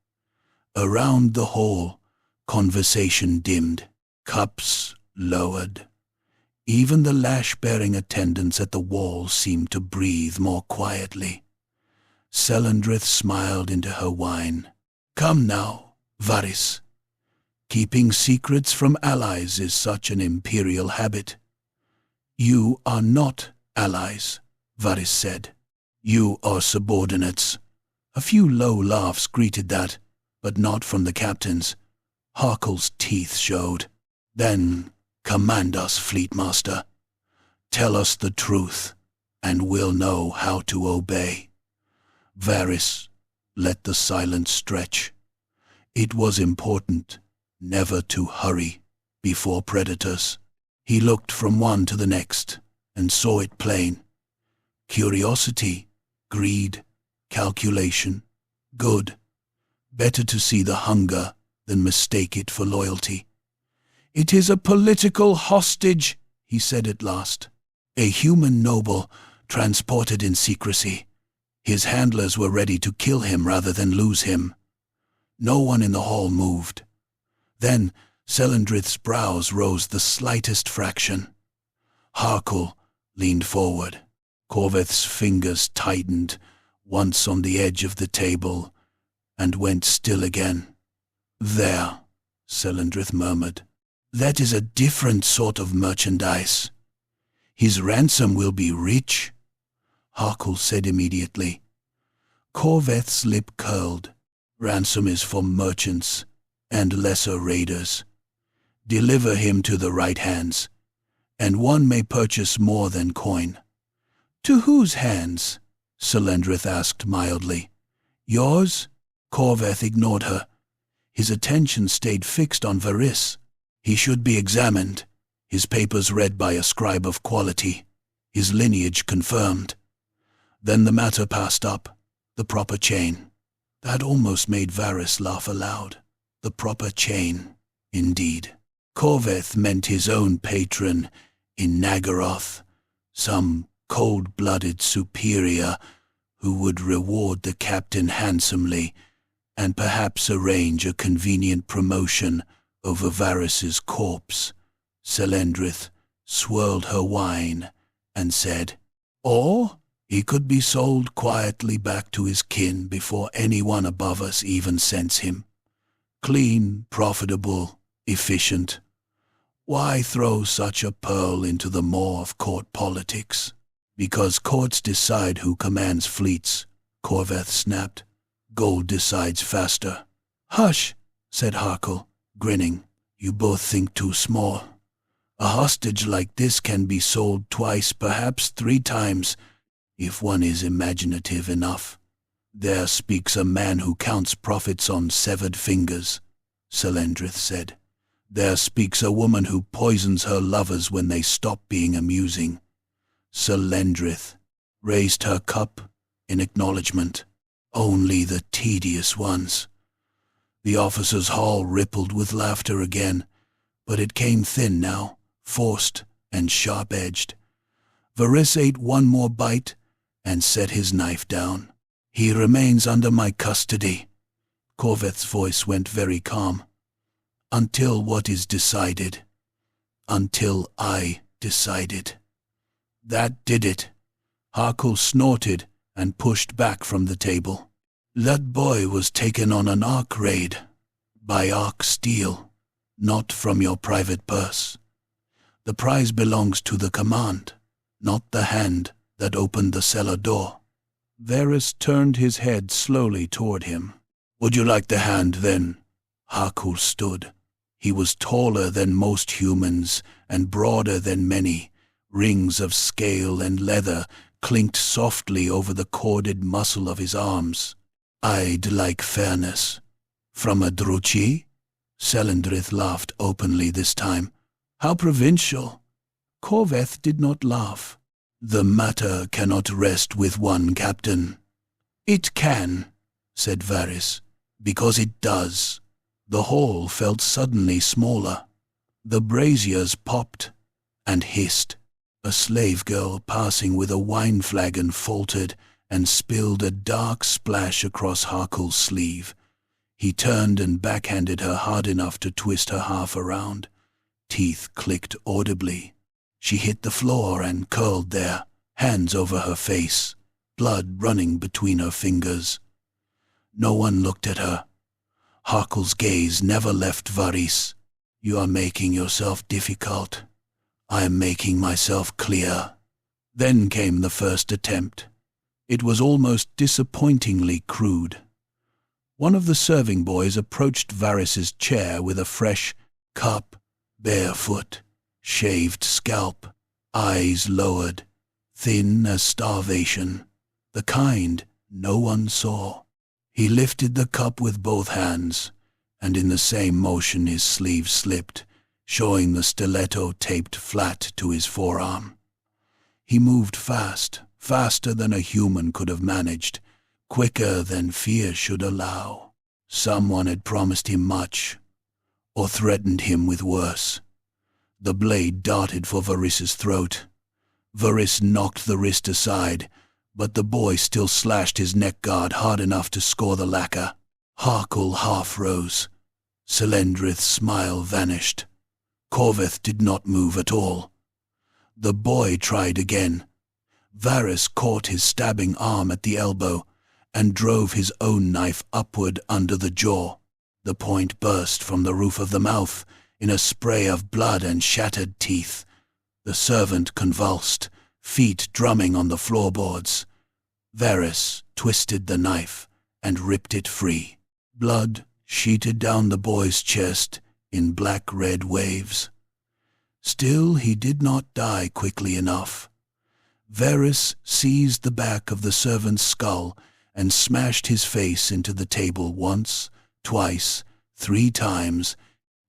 Around the hall, Conversation dimmed, cups lowered. Even the lash-bearing attendants at the wall seemed to breathe more quietly. Selendrith smiled into her wine. "Come now, Varys. Keeping secrets from allies is such an Imperial habit." "You are not allies," Varys said. "You are subordinates." A few low laughs greeted that, but not from the captains. Harkle's teeth showed. "Then command us, Fleetmaster. Tell us the truth, and we'll know how to obey." Varys let the silence stretch. It was important never to hurry before predators. He looked from one to the next and saw it plain. Curiosity, greed, calculation, good. Better to see the hunger than mistake it for loyalty. "It is a political hostage," he said at last. "A human noble transported in secrecy. His handlers were ready to kill him rather than lose him." No one in the hall moved. Then Selendrith's brows rose the slightest fraction. Harkle leaned forward. Corveth's fingers tightened, once on the edge of the table, and went still again. "There," Selendrith murmured. "That is a different sort of merchandise. His ransom will be rich," Harkle said immediately. Corveth's lip curled. "Ransom is for merchants and lesser raiders. Deliver him to the right hands, and one may purchase more than coin." "To whose hands?" Selendrith asked mildly. "Yours?" Corveth ignored her. His attention stayed fixed on Varys. He should be examined, his papers read by a scribe of quality, his lineage confirmed. Then the matter passed up, the proper chain. That almost made Varys laugh aloud. The proper chain, indeed. Corveth meant his own patron in Nagaroth, some cold-blooded superior who would reward the captain handsomely and perhaps arrange a convenient promotion over Varys's corpse. Selendrith swirled her wine and said, "Or he could be sold quietly back to his kin before anyone above us even scents him. Clean, profitable, efficient. Why throw such a pearl into the maw of court politics?" "Because courts decide who commands fleets," Corveth snapped. "Gold decides faster." "Hush," said Harkle, grinning. "You both think too small. A hostage like this can be sold twice, perhaps 3 times, if one is imaginative enough." "There speaks a man who counts profits on severed fingers," Selendrith said. "There speaks a woman who poisons her lovers when they stop being amusing." Selendrith raised her cup in acknowledgement. "Only the tedious ones." The officers' hall rippled with laughter again, but it came thin now, forced and sharp-edged. Varys ate one more bite and set his knife down. "He remains under my custody." Corveth's voice went very calm. "Until what is decided. Until I decided." That did it. Harkle snorted and pushed back from the table. "That boy was taken on an Ark raid, by Ark steel, not from your private purse. The prize belongs to the command, not the hand that opened the cellar door." Varys turned his head slowly toward him. "Would you like the hand, then?" Harkle stood. He was taller than most humans and broader than many. Rings of scale and leather clinked softly over the corded muscle of his arms. "I'd like fairness." "From a Druchi?" Selendrith laughed openly this time. "How provincial." Corveth did not laugh. "The matter cannot rest with one captain." "It can," said Varys, "because it does." The hall felt suddenly smaller. The braziers popped and hissed. A slave girl passing with a wine flagon faltered and spilled a dark splash across Harkle's sleeve. He turned and backhanded her hard enough to twist her half around. Teeth clicked audibly. She hit the floor and curled there, hands over her face, blood running between her fingers. No one looked at her. Harkle's gaze never left Varys. "You are making yourself difficult. I am making myself clear." Then came the first attempt. It was almost disappointingly crude. One of the serving boys approached Varys's chair with a fresh cup, barefoot, shaved scalp, eyes lowered, thin as starvation, the kind no one saw. He lifted the cup with both hands, and in the same motion his sleeve slipped, showing the stiletto taped flat to his forearm. He moved fast, faster than a human could have managed, quicker than fear should allow. Someone had promised him much, or threatened him with worse. The blade darted for Varys's throat. Varys knocked the wrist aside, but the boy still slashed his neck guard hard enough to score the lacquer. Harkle half rose. Selendrith's smile vanished. Corveth did not move at all. The boy tried again. Varys caught his stabbing arm at the elbow and drove his own knife upward under the jaw. The point burst from the roof of the mouth in a spray of blood and shattered teeth. The servant convulsed, feet drumming on the floorboards. Varys twisted the knife and ripped it free. Blood sheeted down the boy's chest in black-red waves. Still, he did not die quickly enough. Varys seized the back of the servant's skull and smashed his face into the table once, twice, 3 times,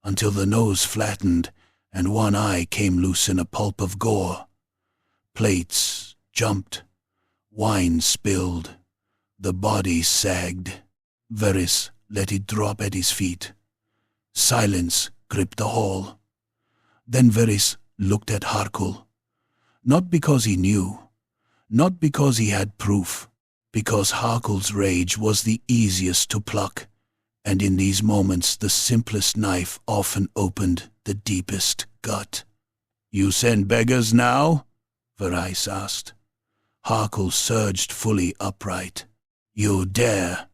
until the nose flattened and one eye came loose in a pulp of gore. Plates jumped. Wine spilled. The body sagged. Varys let it drop at his feet. Silence gripped the hall. Then Varys looked at Harkle. Not because he knew, not because he had proof, because Harkle's rage was the easiest to pluck, and in these moments the simplest knife often opened the deepest gut. "You send beggars now?" Varys asked. Harkle surged fully upright. "You dare!"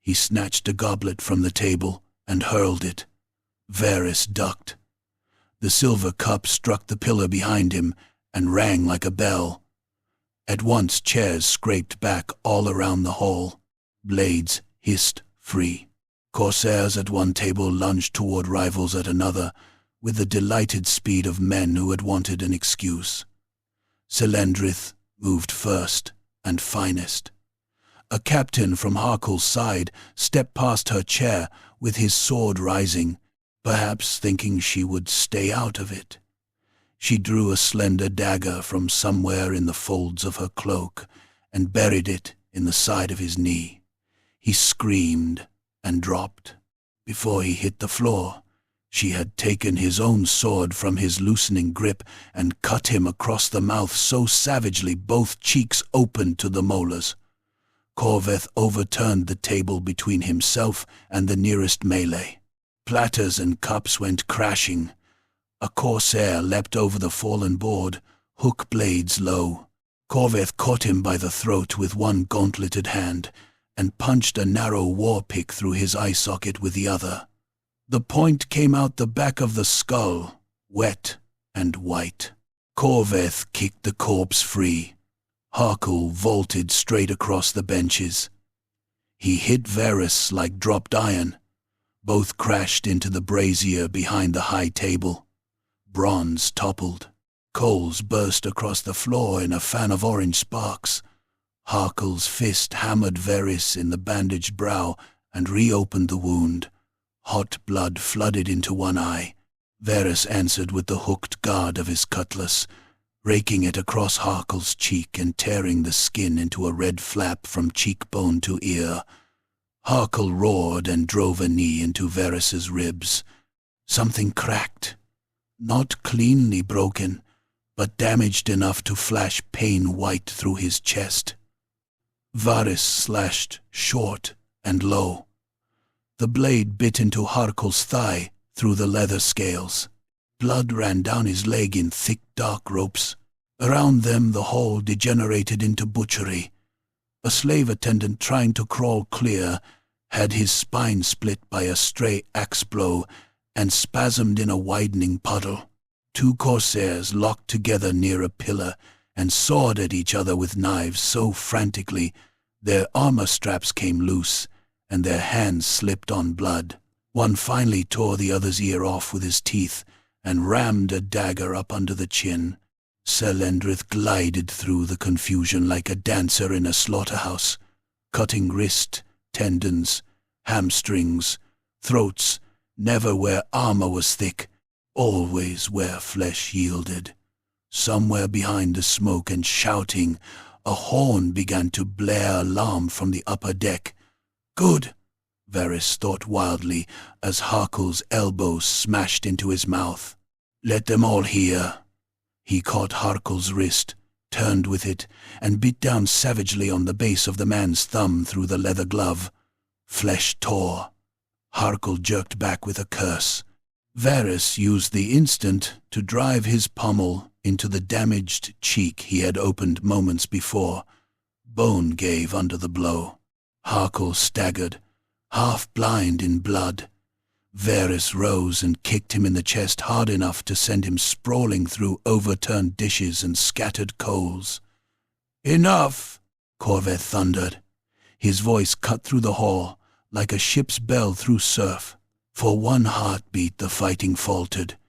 He snatched a goblet from the table and hurled it. Varys ducked. The silver cup struck the pillar behind him and rang like a bell. At once chairs scraped back all around the hall. Blades hissed free. Corsairs at one table lunged toward rivals at another with the delighted speed of men who had wanted an excuse. Selendrith moved first and finest. A captain from Harkle's side stepped past her chair with his sword rising, perhaps thinking she would stay out of it. She drew a slender dagger from somewhere in the folds of her cloak and buried it in the side of his knee. He screamed and dropped. Before he hit the floor, she had taken his own sword from his loosening grip and cut him across the mouth so savagely both cheeks opened to the molars. Corveth overturned the table between himself and the nearest melee. Platters and cups went crashing. A corsair leapt over the fallen board, hook blades low. Corveth caught him by the throat with one gauntleted hand and punched a narrow war-pick through his eye socket with the other. The point came out the back of the skull, wet and white. Corveth kicked the corpse free. Harkle vaulted straight across the benches. He hit Varys like dropped iron. Both crashed into the brazier behind the high table. Bronze toppled. Coals burst across the floor in a fan of orange sparks. Harkle's fist hammered Varys in the bandaged brow and reopened the wound. Hot blood flooded into one eye. Varys answered with the hooked guard of his cutlass, raking it across Harkle's cheek and tearing the skin into a red flap from cheekbone to ear. Harkle roared and drove a knee into Varys's ribs. Something cracked. Not cleanly broken, but damaged enough to flash pain white through his chest. Varys slashed short and low. The blade bit into Harkel's thigh through the leather scales. Blood ran down his leg in thick, dark ropes. Around them the hall degenerated into butchery. A slave attendant trying to crawl clear had his spine split by a stray axe blow and spasmed in a widening puddle. Two corsairs locked together near a pillar and sawed at each other with knives so frantically their armor straps came loose and their hands slipped on blood. One finally tore the other's ear off with his teeth and rammed a dagger up under the chin. Selendrith glided through the confusion like a dancer in a slaughterhouse, cutting wrist, tendons, hamstrings, throats, never where armor was thick, always where flesh yielded. Somewhere behind the smoke and shouting, a horn began to blare alarm from the upper deck. Good, Varys thought wildly as Harkel's elbow smashed into his mouth. Let them all hear. He caught Harkel's wrist, turned with it, and bit down savagely on the base of the man's thumb through the leather glove. Flesh tore. Harkel jerked back with a curse. Varys used the instant to drive his pommel into the damaged cheek he had opened moments before. Bone gave under the blow. Harkel staggered, half blind in blood. Varys rose and kicked him in the chest hard enough to send him sprawling through overturned dishes and scattered coals. "Enough!" Corveth thundered. His voice cut through the hall like a ship's bell through surf. For one heartbeat the fighting faltered.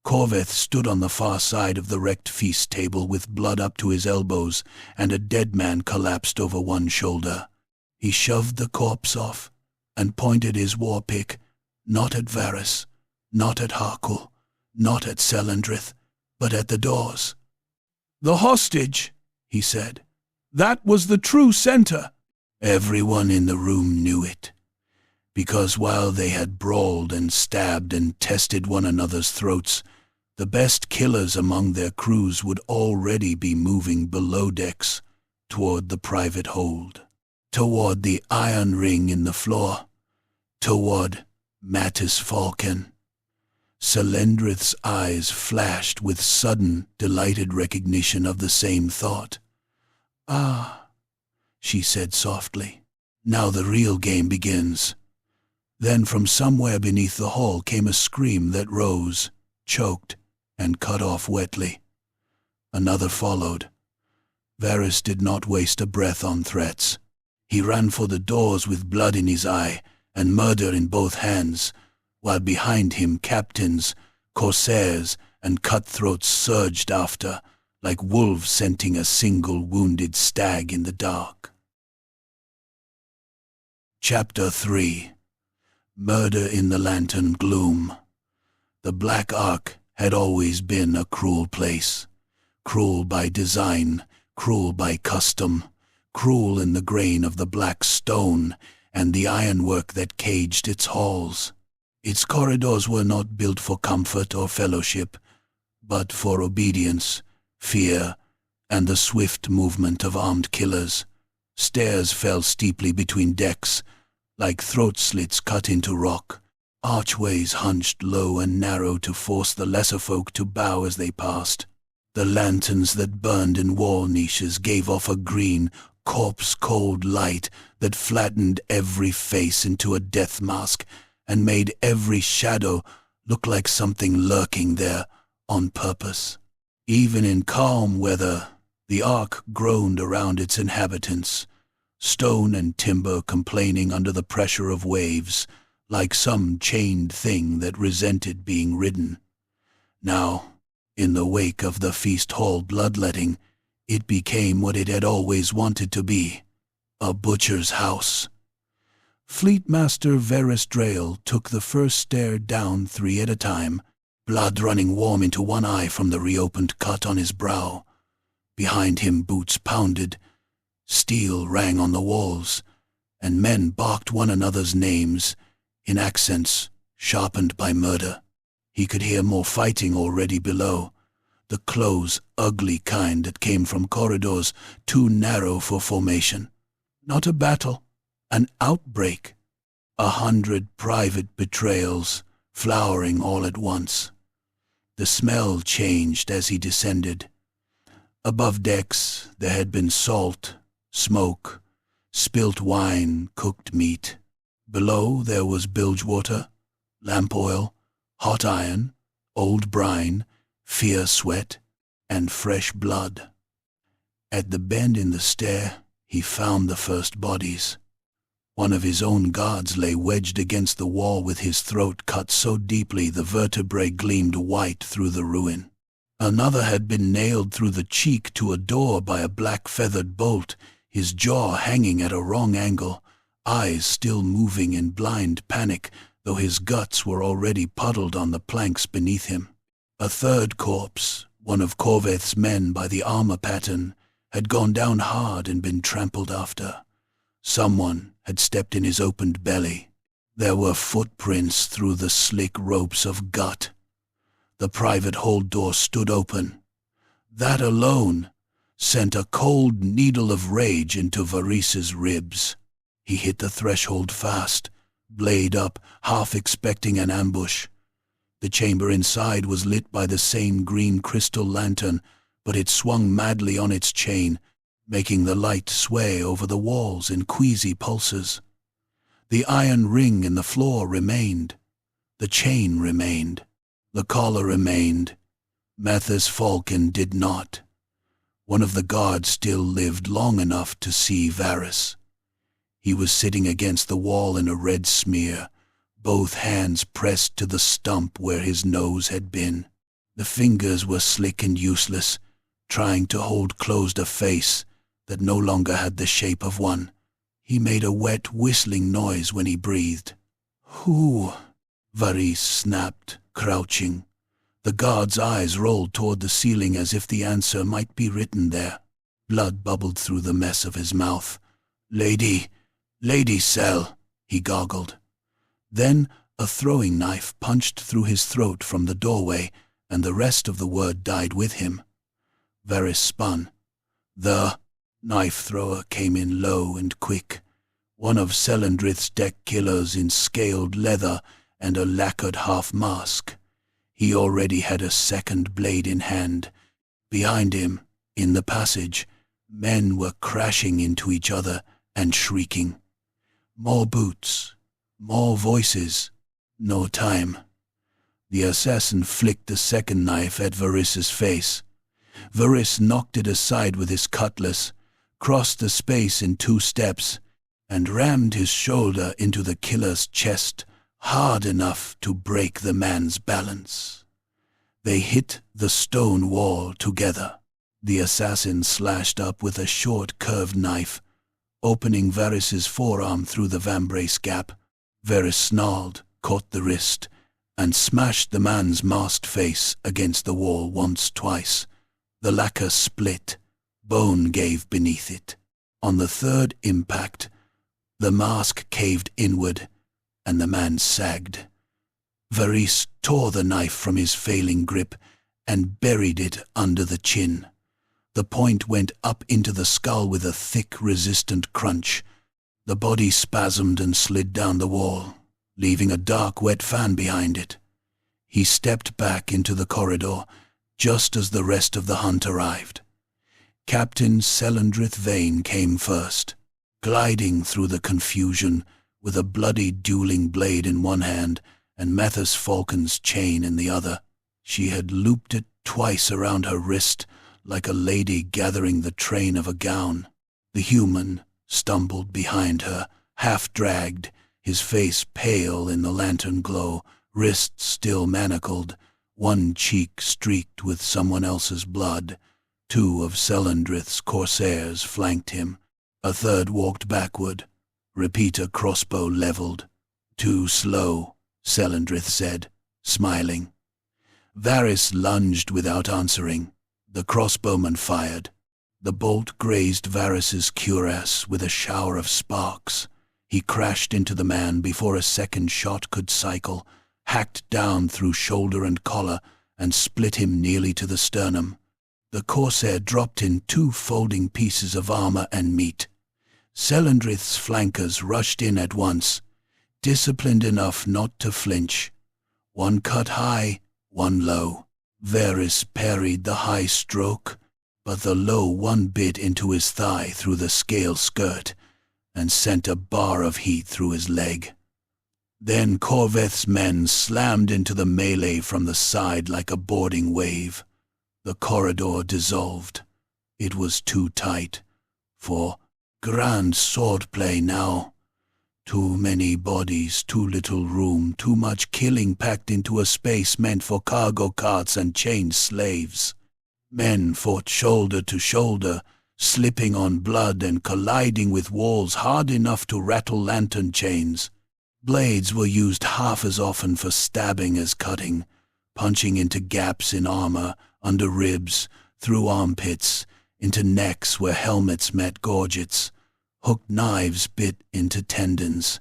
Corveth stood on the far side of the wrecked feast table with blood up to his elbows, and a dead man collapsed over one shoulder. He shoved the corpse off and pointed his war pick, not at Varys, not at Harkel, not at Selendrith, but at the doors. "The hostage," he said. "That was the true center." Everyone in the room knew it, because while they had brawled and stabbed and tested one another's throats, the best killers among their crews would already be moving below decks toward the private hold, toward the iron ring in the floor, toward Mattis Falcon. Selendrith's eyes flashed with sudden, delighted recognition of the same thought. "Ah," she said softly, "now the real game begins." Then from somewhere beneath the hall came a scream that rose, choked, and cut off wetly. Another followed. Varys did not waste a breath on threats. He ran for the doors with blood in his eye and murder in both hands, while behind him captains, corsairs, and cutthroats surged after, like wolves scenting a single wounded stag in the dark. Chapter 3. Murder in the Lantern Gloom. The Black Ark had always been a cruel place. Cruel by design, cruel by custom, cruel in the grain of the black stone and the ironwork that caged its halls. Its corridors were not built for comfort or fellowship, but for obedience, fear, and the swift movement of armed killers. Stairs fell steeply between decks, like throat slits cut into rock. Archways hunched low and narrow to force the lesser folk to bow as they passed. The lanterns that burned in wall niches gave off a green, corpse-cold light that flattened every face into a death mask and made every shadow look like something lurking there on purpose. Even in calm weather, the ark groaned around its inhabitants, stone and timber complaining under the pressure of waves, like some chained thing that resented being ridden. Now, in the wake of the feast hall bloodletting, it became what it had always wanted to be, a butcher's house. Fleetmaster Varys Drayle took the first stair down 3 at a time, blood running warm into one eye from the reopened cut on his brow. Behind him boots pounded, steel rang on the walls, and men barked one another's names in accents sharpened by murder. He could hear more fighting already below, the close, ugly kind that came from corridors too narrow for formation. Not a battle, an outbreak. 100 private betrayals flowering all at once. The smell changed as he descended. Above decks there had been salt, smoke, spilt wine, cooked meat. Below there was bilge water, lamp oil, hot iron, old brine, fear sweat, and fresh blood. At the bend in the stair he found the first bodies. One of his own guards lay wedged against the wall with his throat cut so deeply the vertebrae gleamed white through the ruin. Another had been nailed through the cheek to a door by a black feathered bolt, his jaw hanging at a wrong angle, eyes still moving in blind panic, though his guts were already puddled on the planks beneath him. A third corpse, one of Corveth's men by the armor pattern, had gone down hard and been trampled after. Someone had stepped in his opened belly. There were footprints through the slick ropes of gut. The private hold door stood open. That alone sent a cold needle of rage into Varys's ribs. He hit the threshold fast, blade up, half expecting an ambush. The chamber inside was lit by the same green crystal lantern, but it swung madly on its chain, making the light sway over the walls in queasy pulses. The iron ring in the floor remained. The chain remained. The collar remained. Mathis Falcon did not. One of the guards still lived long enough to see Varys. He was sitting against the wall in a red smear, both hands pressed to the stump where his nose had been. The fingers were slick and useless, trying to hold closed a face that no longer had the shape of one. He made a wet, whistling noise when he breathed. "Who?" Varys snapped, crouching. The guard's eyes rolled toward the ceiling as if the answer might be written there. Blood bubbled through the mess of his mouth. Lady Sel," he goggled. Then a throwing knife punched through his throat from the doorway, and the rest of the word died with him. Varys spun. The knife thrower came in low and quick. One of Selendrith's deck killers in scaled leather and a lacquered half-mask. He already had a second blade in hand. Behind him, in the passage, men were crashing into each other and shrieking. More boots, more voices, no time. The assassin flicked the second knife at Varys's face. Varys knocked it aside with his cutlass, crossed the space in 2 steps, and rammed his shoulder into the killer's chest, hard enough to break the man's balance. They hit the stone wall together. The assassin slashed up with a short curved knife, opening Varys's forearm through the vambrace gap. Varys snarled, caught the wrist, and smashed the man's masked face against the wall twice. The lacquer split. Bone gave beneath it. On the third impact, the mask caved inward, and the man sagged. Varys tore the knife from his failing grip and buried it under the chin. The point went up into the skull with a thick, resistant crunch. The body spasmed and slid down the wall, leaving a dark, wet fan behind it. He stepped back into the corridor just as the rest of the hunt arrived. Captain Selendrith Vane came first, gliding through the confusion with a bloody dueling blade in one hand and Mathis Falcon's chain in the other. She had looped it twice around her wrist like a lady gathering the train of a gown. The human stumbled behind her, half-dragged, his face pale in the lantern glow, wrists still manacled, one cheek streaked with someone else's blood. 2 of Selendrith's corsairs flanked him. A third walked backward, repeater crossbow leveled. "Too slow," Selendrith said, smiling. Varys lunged without answering. The crossbowman fired. The bolt grazed Varys's cuirass with a shower of sparks. He crashed into the man before a second shot could cycle, hacked down through shoulder and collar, and split him nearly to the sternum. The corsair dropped in 2 folding pieces of armor and meat. Selendrith's flankers rushed in at once. disciplined enough not to flinch. One cut high, one low. Varys parried the high stroke, but the low one bit into his thigh through the scale skirt and sent a bar of heat through his leg. Then Corveth's men slammed into the melee from the side like a boarding wave. The corridor dissolved. It was too tight for grand swordplay now. Too many bodies, too little room, too much killing packed into a space meant for cargo carts and chained slaves. Men fought shoulder to shoulder, slipping on blood and colliding with walls hard enough to rattle lantern chains. Blades were used half as often for stabbing as cutting, punching into gaps in armor, under ribs, through armpits, into necks where helmets met gorgets. Hooked knives bit into tendons.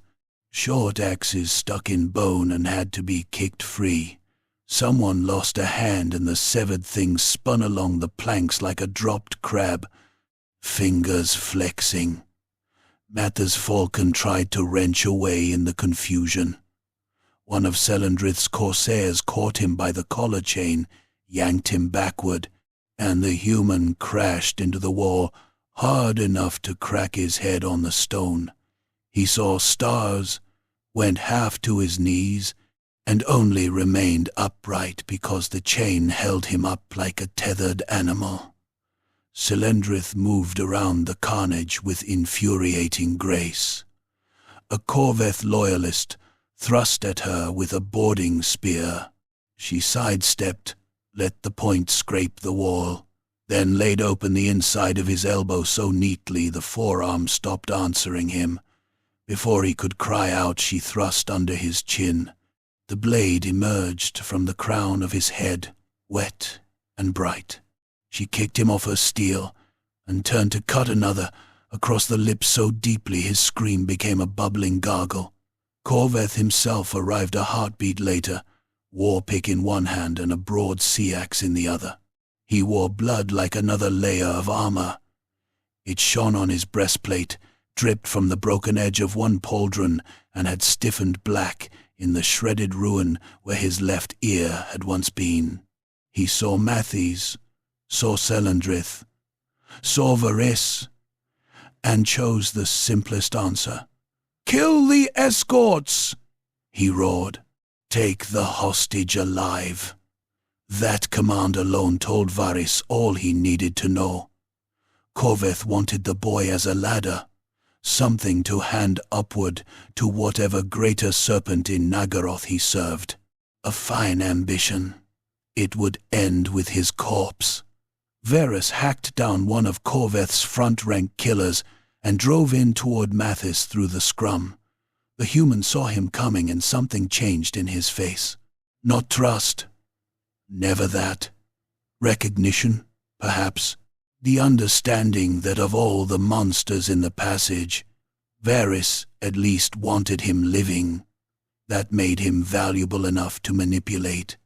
Short axes stuck in bone and had to be kicked free. Someone lost a hand and the severed thing spun along the planks like a dropped crab, fingers flexing. Mather's falcon tried to wrench away in the confusion. One of Selendrith's corsairs caught him by the collar chain, yanked him backward, and the human crashed into the wall hard enough to crack his head on the stone. He saw stars, went half to his knees, and only remained upright because the chain held him up like a tethered animal. Selendrith moved around the carnage with infuriating grace. A Corveth loyalist thrust at her with a boarding spear. She sidestepped, let the point scrape the wall, then laid open the inside of his elbow so neatly the forearm stopped answering him. Before he could cry out, she thrust under his chin. The blade emerged from the crown of his head, wet and bright. She kicked him off her steel and turned to cut another across the lips so deeply his scream became a bubbling gargle. Corveth himself arrived a heartbeat later, war pick in one hand and a broad sea axe in the other. He wore blood like another layer of armor. It shone on his breastplate, dripped from the broken edge of one pauldron, and had stiffened black in the shredded ruin where his left ear had once been. He saw Mathes, saw Selendrith, saw Varys, and chose the simplest answer. "Kill the escorts!" he roared. "Take the hostage alive." That command alone told Varys all he needed to know. Corveth wanted the boy as a ladder, something to hand upward to whatever greater serpent in Nagaroth he served. A fine ambition. It would end with his corpse. Varys hacked down one of Corveth's front-rank killers and drove in toward Mathis through the scrum. The human saw him coming and something changed in his face. Not trust. Never that. Recognition, perhaps. The understanding that of all the monsters in the passage, Varys at least wanted him living. That made him valuable enough to manipulate.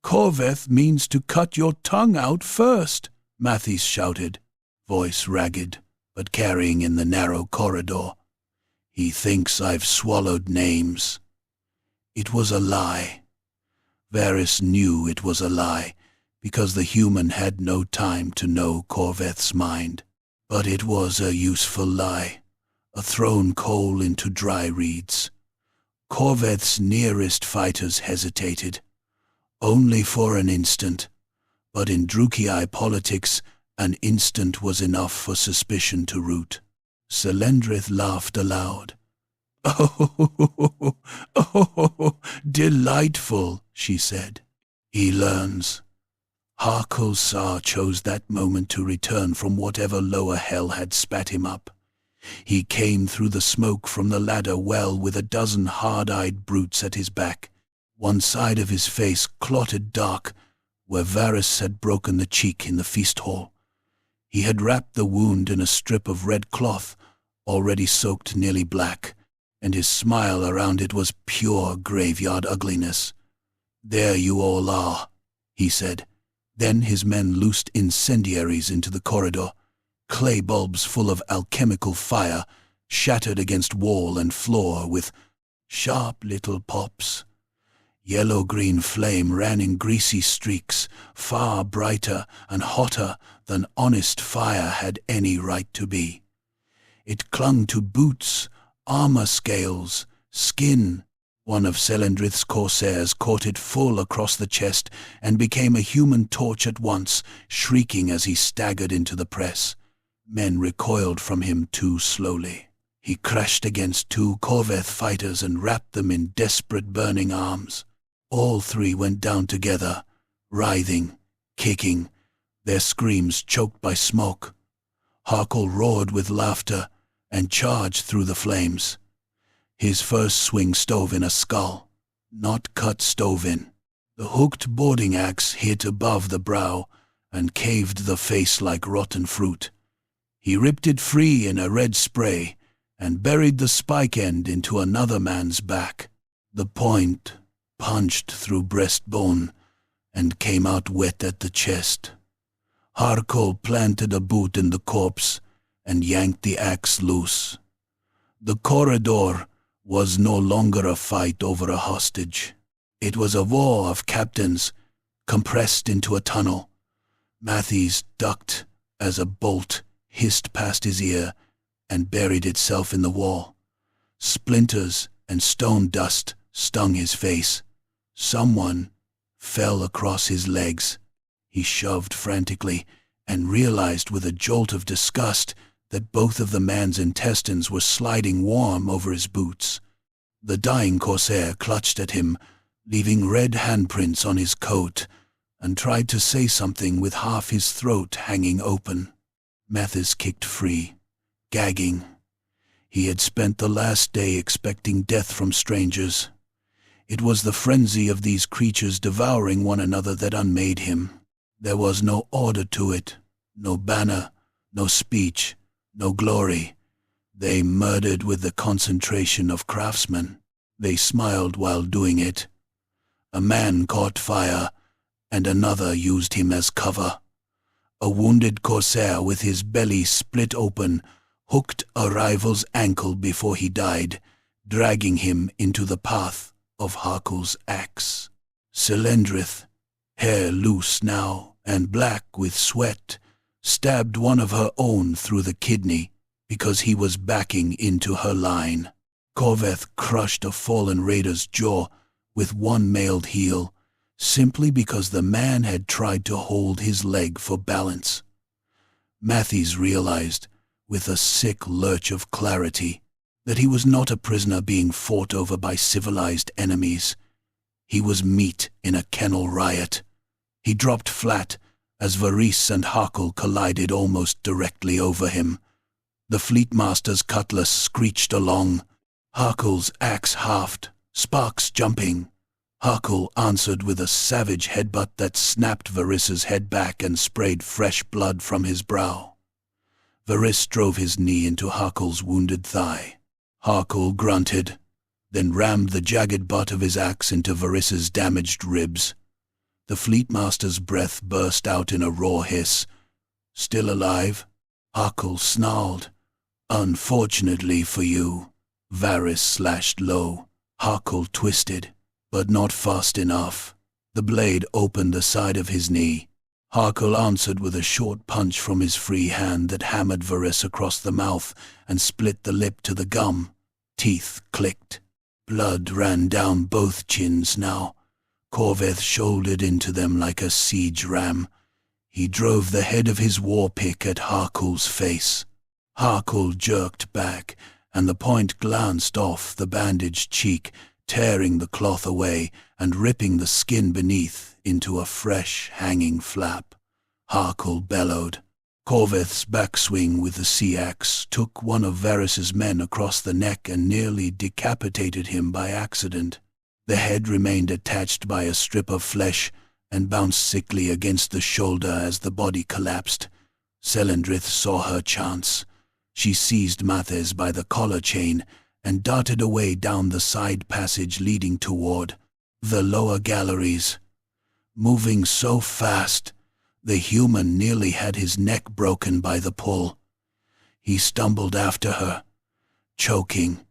"Corveth means to cut your tongue out first," Mathis shouted, voice ragged, but carrying in the narrow corridor. "He thinks I've swallowed names." It was a lie. Varys knew it was a lie, because the human had no time to know Corveth's mind. But it was a useful lie, a thrown coal into dry reeds. Corveth's nearest fighters hesitated, only for an instant, but in Druchii politics, an instant was enough for suspicion to root. Selendrith laughed aloud. Oh, delightful," she said. "He learns." Harkosar chose that moment to return from whatever lower hell had spat him up. He came through the smoke from the ladder well with a dozen hard-eyed brutes at his back. One side of his face clotted dark, where Varys had broken the cheek in the feast hall. He had wrapped the wound in a strip of red cloth, already soaked nearly black, and his smile around it was pure graveyard ugliness. "There you all are," he said. Then his men loosed incendiaries into the corridor. Clay bulbs full of alchemical fire shattered against wall and floor with sharp little pops. Yellow-green flame ran in greasy streaks, far brighter and hotter than honest fire had any right to be. It clung to boots, armor scales, skin. One of Selendrith's corsairs caught it full across the chest and became a human torch at once, shrieking as he staggered into the press. Men recoiled from him too slowly. He crashed against 2 Corveth fighters and wrapped them in desperate burning arms. All 3 went down together, writhing, kicking, their screams choked by smoke. Harkle roared with laughter and charged through the flames. His first swing stove in a skull, not cut stove in. The hooked boarding axe hit above the brow and caved the face like rotten fruit. He ripped it free in a red spray and buried the spike end into another man's back. The point punched through breastbone and came out wet at the chest. Harkle planted a boot in the corpse and yanked the axe loose. The corridor was no longer a fight over a hostage. It was a war of captains compressed into a tunnel. Matthews ducked as a bolt hissed past his ear and buried itself in the wall. Splinters and stone dust stung his face. Someone fell across his legs. He shoved frantically and realized with a jolt of disgust that both of the man's intestines were sliding warm over his boots. The dying corsair clutched at him, leaving red handprints on his coat, and tried to say something with half his throat hanging open. Mathis kicked free, gagging. He had spent the last day expecting death from strangers. It was the frenzy of these creatures devouring one another that unmade him. There was no order to it, no banner, no speech, no glory. They murdered with the concentration of craftsmen. They smiled while doing it. A man caught fire, and another used him as cover. A wounded corsair with his belly split open hooked a rival's ankle before he died, dragging him into the path of Harkle's axe. Selendrith, hair loose now and black with sweat, stabbed one of her own through the kidney because he was backing into her line. Corveth crushed a fallen raider's jaw with one mailed heel, simply because the man had tried to hold his leg for balance. Matthews realized, with a sick lurch of clarity, that he was not a prisoner being fought over by civilized enemies. He was meat in a kennel riot. He dropped flat as Varys and Harkle collided almost directly over him. The Fleetmaster's cutlass screeched along. Harkle's axe halved, sparks jumping. Harkle answered with a savage headbutt that snapped Varys's head back and sprayed fresh blood from his brow. Varys drove his knee into Harkle's wounded thigh. Harkle grunted, then rammed the jagged butt of his axe into Varys's damaged ribs. The Fleetmaster's breath burst out in a raw hiss. Still alive? Harkle snarled. Unfortunately for you. Varys slashed low. Harkle twisted, but not fast enough. The blade opened the side of his knee. Harkle answered with a short punch from his free hand that hammered Varys across the mouth and split the lip to the gum. Teeth clicked. Blood ran down both chins now. Corveth shouldered into them like a siege ram. He drove the head of his war pick at Harkle's face. Harkle jerked back, and the point glanced off the bandaged cheek, tearing the cloth away and ripping the skin beneath into a fresh, hanging flap. Harkle bellowed. Corveth's backswing with the sea-axe took one of Varys's men across the neck and nearly decapitated him by accident. The head remained attached by a strip of flesh and bounced sickly against the shoulder as the body collapsed. Selendrith saw her chance. She seized Mathes by the collar chain and darted away down the side passage leading toward the lower galleries. Moving so fast, the human nearly had his neck broken by the pull. He stumbled after her, choking,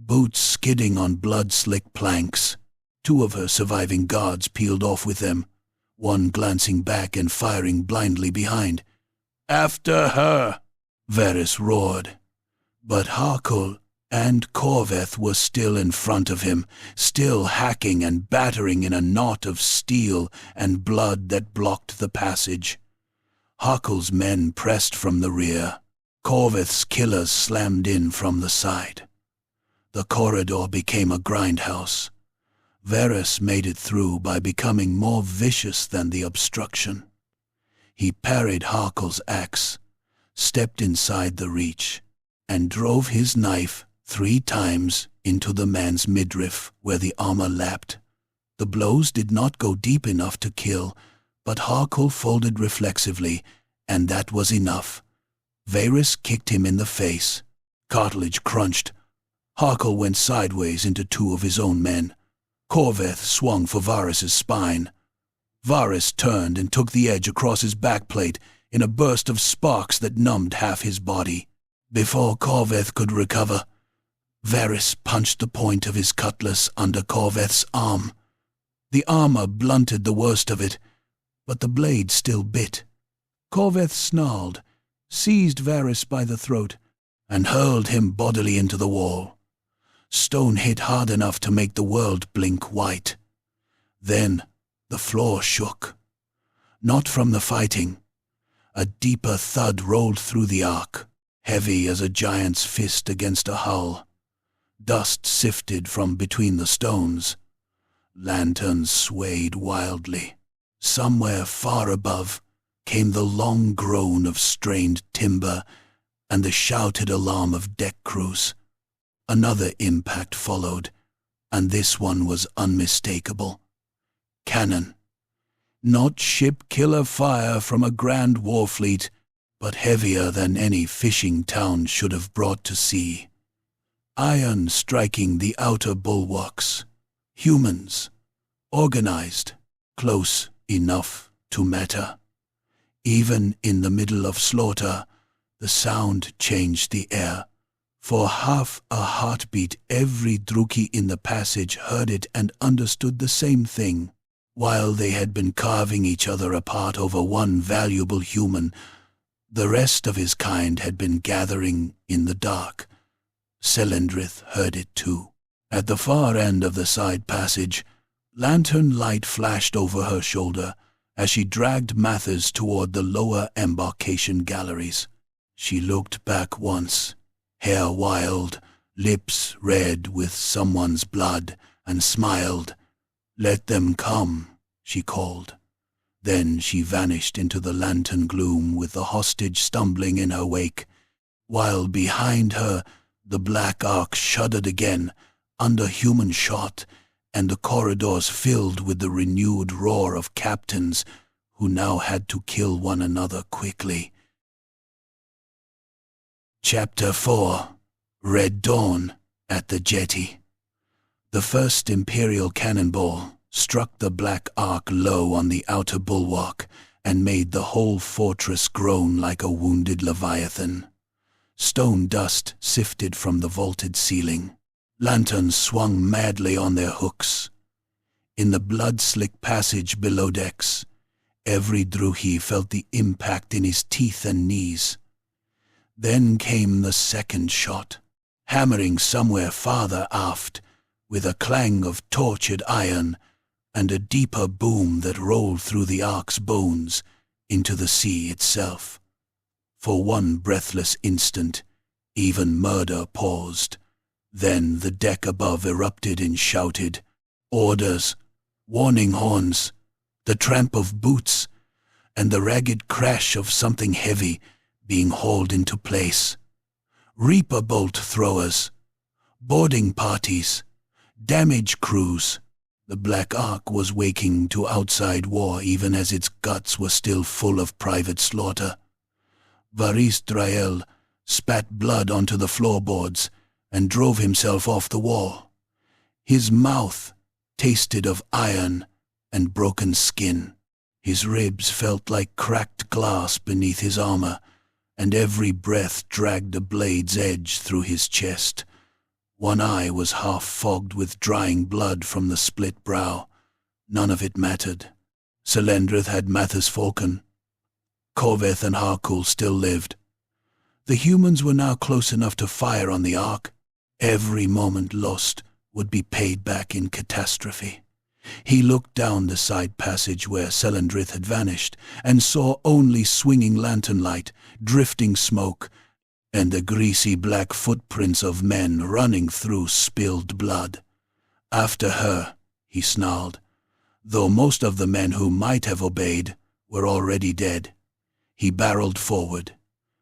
boots skidding on blood-slick planks. Two of her surviving guards peeled off with them, one glancing back and firing blindly behind. "After her!" Varys roared. But Harkul and Corveth were still in front of him, still hacking and battering in a knot of steel and blood that blocked the passage. Harkul's men pressed from the rear. Corveth's killers slammed in from the side. The corridor became a grindhouse. Varys made it through by becoming more vicious than the obstruction. He parried Harkul's axe, stepped inside the reach, and drove his knife 3 times into the man's midriff where the armor lapped. The blows did not go deep enough to kill, but Harkul folded reflexively, and that was enough. Varys kicked him in the face. Cartilage crunched. Harkul went sideways into 2 of his own men. Corveth swung for Varys' spine. Varys turned and took the edge across his backplate in a burst of sparks that numbed half his body. Before Corveth could recover, Varys punched the point of his cutlass under Corveth's arm. The armor blunted the worst of it, but the blade still bit. Corveth snarled, seized Varys by the throat, and hurled him bodily into the wall. Stone hit hard enough to make the world blink white. Then the floor shook. Not from the fighting. A deeper thud rolled through the ark, heavy as a giant's fist against a hull. Dust sifted from between the stones. Lanterns swayed wildly. Somewhere far above came the long groan of strained timber and the shouted alarm of deck crews. Another impact followed, and this one was unmistakable. Cannon. Not ship-killer fire from a grand war fleet, but heavier than any fishing town should have brought to sea. Iron striking the outer bulwarks. Humans. Organized. Close enough to matter. Even in the middle of slaughter, the sound changed the air. For half a heartbeat, every Druki in the passage heard it and understood the same thing. While they had been carving each other apart over one valuable human, the rest of his kind had been gathering in the dark. Selendrith heard it too. At the far end of the side passage, lantern light flashed over her shoulder as she dragged Mathers toward the lower embarkation galleries. She looked back once, hair wild, lips red with someone's blood, and smiled. "Let them come," she called. Then she vanished into the lantern gloom with the hostage stumbling in her wake, while behind her the black ark shuddered again under human shot, and the corridors filled with the renewed roar of captains who now had to kill one another quickly. Chapter 4. Red Dawn at the Jetty. The first Imperial cannonball struck the black ark low on the outer bulwark and made the whole fortress groan like a wounded leviathan. Stone dust sifted from the vaulted ceiling. Lanterns swung madly on their hooks. In the blood-slick passage below decks, every Druhi felt the impact in his teeth and knees. Then came the second shot, hammering somewhere farther aft, with a clang of tortured iron and a deeper boom that rolled through the ark's bones into the sea itself. For one breathless instant, even murder paused. Then the deck above erupted and shouted, orders, warning horns, the tramp of boots, and the ragged crash of something heavy being hauled into place. Reaper bolt throwers, boarding parties, damage crews. The Black Ark was waking to outside war even as its guts were still full of private slaughter. Varys Drael spat blood onto the floorboards and drove himself off the wall. His mouth tasted of iron and broken skin. His ribs felt like cracked glass beneath his armor, and every breath dragged a blade's edge through his chest. One eye was half fogged with drying blood from the split brow. None of it mattered. Selendrith had Mathis Falcon. Corveth and Harkul still lived. The humans were now close enough to fire on the Ark. Every moment lost would be paid back in catastrophe. He looked down the side passage where Selendrith had vanished and saw only swinging lantern light, drifting smoke, and the greasy black footprints of men running through spilled blood. After her, he snarled, though most of the men who might have obeyed were already dead. He barreled forward.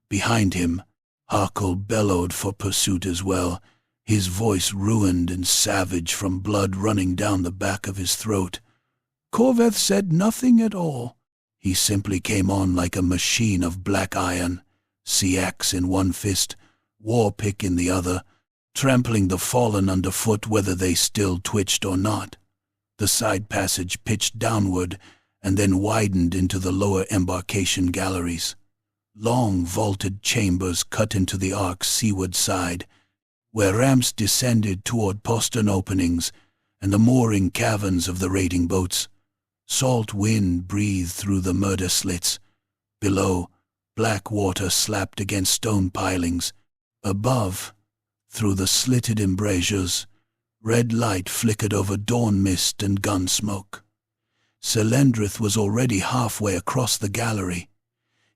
Behind him, Harkul bellowed for pursuit as well, his voice ruined and savage from blood running down the back of his throat. Corveth said nothing at all. He simply came on like a machine of black iron, sea axe in one fist, war pick in the other, trampling the fallen underfoot whether they still twitched or not. The side passage pitched downward and then widened into the lower embarkation galleries. Long vaulted chambers cut into the Ark's seaward side, where ramps descended toward postern openings and the mooring caverns of the raiding boats. Salt wind breathed through the murder slits. Below, black water slapped against stone pilings. Above, through the slitted embrasures, red light flickered over dawn mist and gun smoke. Selendrith was already halfway across the gallery.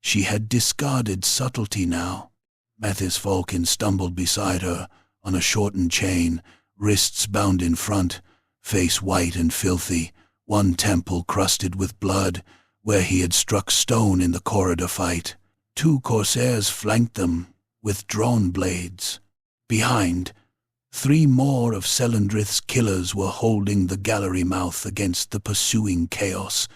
She had discarded subtlety now. Mathis Falcon stumbled beside her on a shortened chain, wrists bound in front, face white and filthy, one temple crusted with blood, where he had struck stone in the corridor fight. 2 corsairs flanked them with drawn blades. Behind, 3 more of Selendrith's killers were holding the gallery mouth against the pursuing chaos,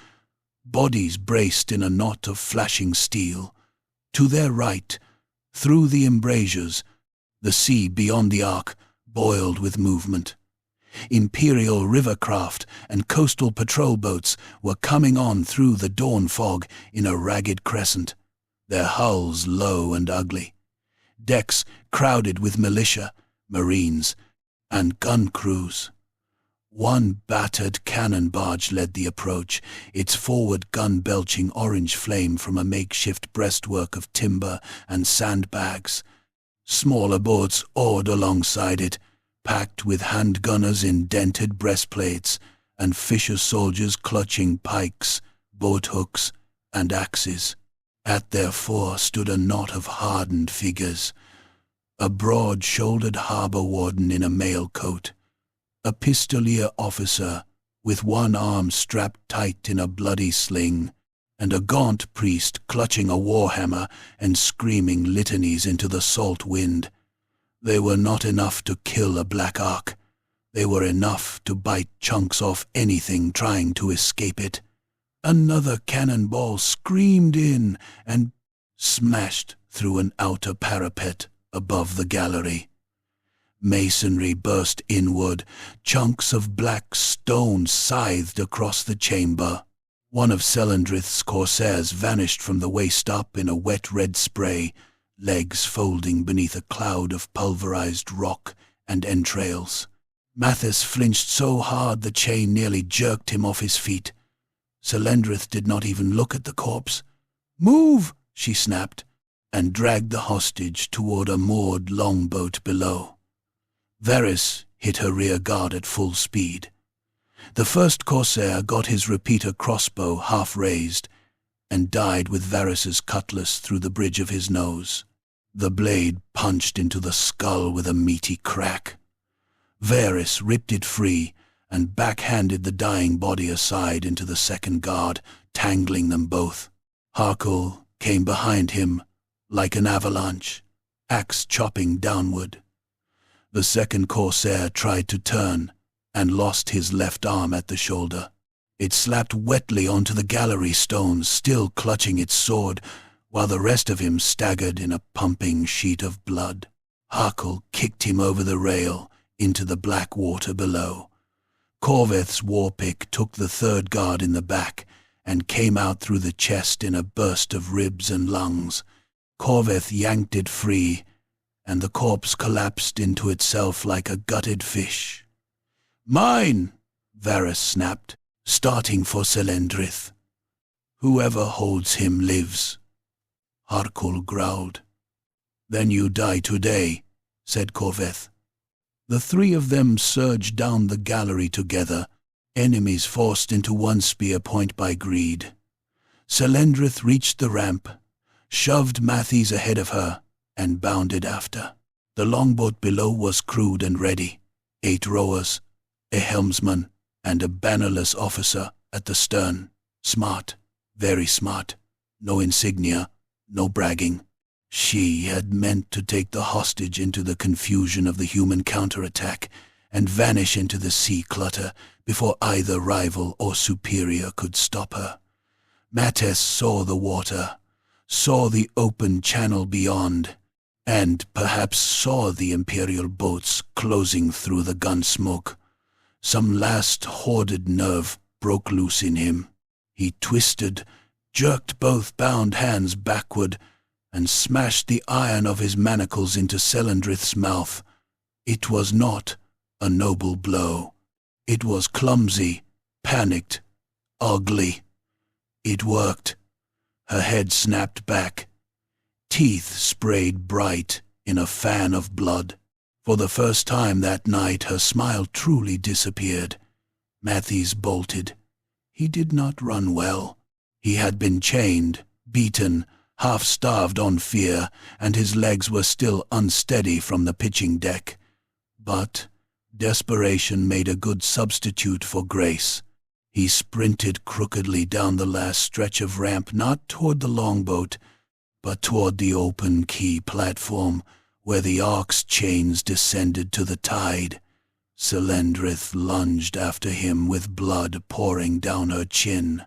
bodies braced in a knot of flashing steel. To their right, through the embrasures, the sea beyond the Ark boiled with movement. Imperial rivercraft and coastal patrol boats were coming on through the dawn fog in a ragged crescent, their hulls low and ugly. Decks crowded with militia, marines, and gun crews. One battered cannon barge led the approach, its forward gun belching orange flame from a makeshift breastwork of timber and sandbags. Smaller boats oared alongside it, packed with handgunners in dented breastplates and fisher soldiers clutching pikes, boat hooks, and axes. At their fore stood a knot of hardened figures. A broad-shouldered harbour warden in a mail coat, a pistolier officer with one arm strapped tight in a bloody sling, and a gaunt priest clutching a warhammer and screaming litanies into the salt wind. They were not enough to kill a Black Ark. They were enough to bite chunks off anything trying to escape it. Another cannonball screamed in and smashed through an outer parapet above the gallery. Masonry burst inward, chunks of black stone scythed across the chamber. One of Selendrith's corsairs vanished from the waist up in a wet red spray, legs folding beneath a cloud of pulverized rock and entrails. Mathis flinched so hard the chain nearly jerked him off his feet. Selendrith did not even look at the corpse. "Move!" she snapped, and dragged the hostage toward a moored longboat below. Varys hit her rear guard at full speed. The first corsair got his repeater crossbow half raised and died with Varys's cutlass through the bridge of his nose. The blade punched into the skull with a meaty crack. Varys ripped it free and backhanded the dying body aside into the second guard, tangling them both. Harkul came behind him like an avalanche, axe chopping downward. The second corsair tried to turn and lost his left arm at the shoulder. It slapped wetly onto the gallery stones, still clutching its sword, while the rest of him staggered in a pumping sheet of blood. Harkul kicked him over the rail into the black water below. Corveth's warpick took the third guard in the back and came out through the chest in a burst of ribs and lungs. Corveth yanked it free and the corpse collapsed into itself like a gutted fish. "Mine!" Varys snapped, starting for Selendrith. "Whoever holds him lives," Harkul growled. "Then you die today," said Corveth. The three of them surged down the gallery together, enemies forced into one spear point by greed. Selendrith reached the ramp, shoved Mathies ahead of her, and bounded after. The longboat below was crewed and ready, 8 rowers, a helmsman, and a bannerless officer at the stern. Smart, very smart, no insignia, no bragging. She had meant to take the hostage into the confusion of the human counterattack and vanish into the sea clutter before either rival or superior could stop her. Mates saw the water, saw the open channel beyond, and perhaps saw the Imperial boats closing through the gun smoke. Some last hoarded nerve broke loose in him. He twisted, jerked both bound hands backward, and smashed the iron of his manacles into Selendrith's mouth. It was not a noble blow. It was clumsy, panicked, ugly. It worked. Her head snapped back. Teeth sprayed bright in a fan of blood. For the first time that night her smile truly disappeared. Mathies bolted. He did not run well. He had been chained, beaten, half-starved on fear, and his legs were still unsteady from the pitching deck. But desperation made a good substitute for grace. He sprinted crookedly down the last stretch of ramp, not toward the longboat, but toward the open quay platform, where the ark's chains descended to the tide. Selendrith lunged after him with blood pouring down her chin.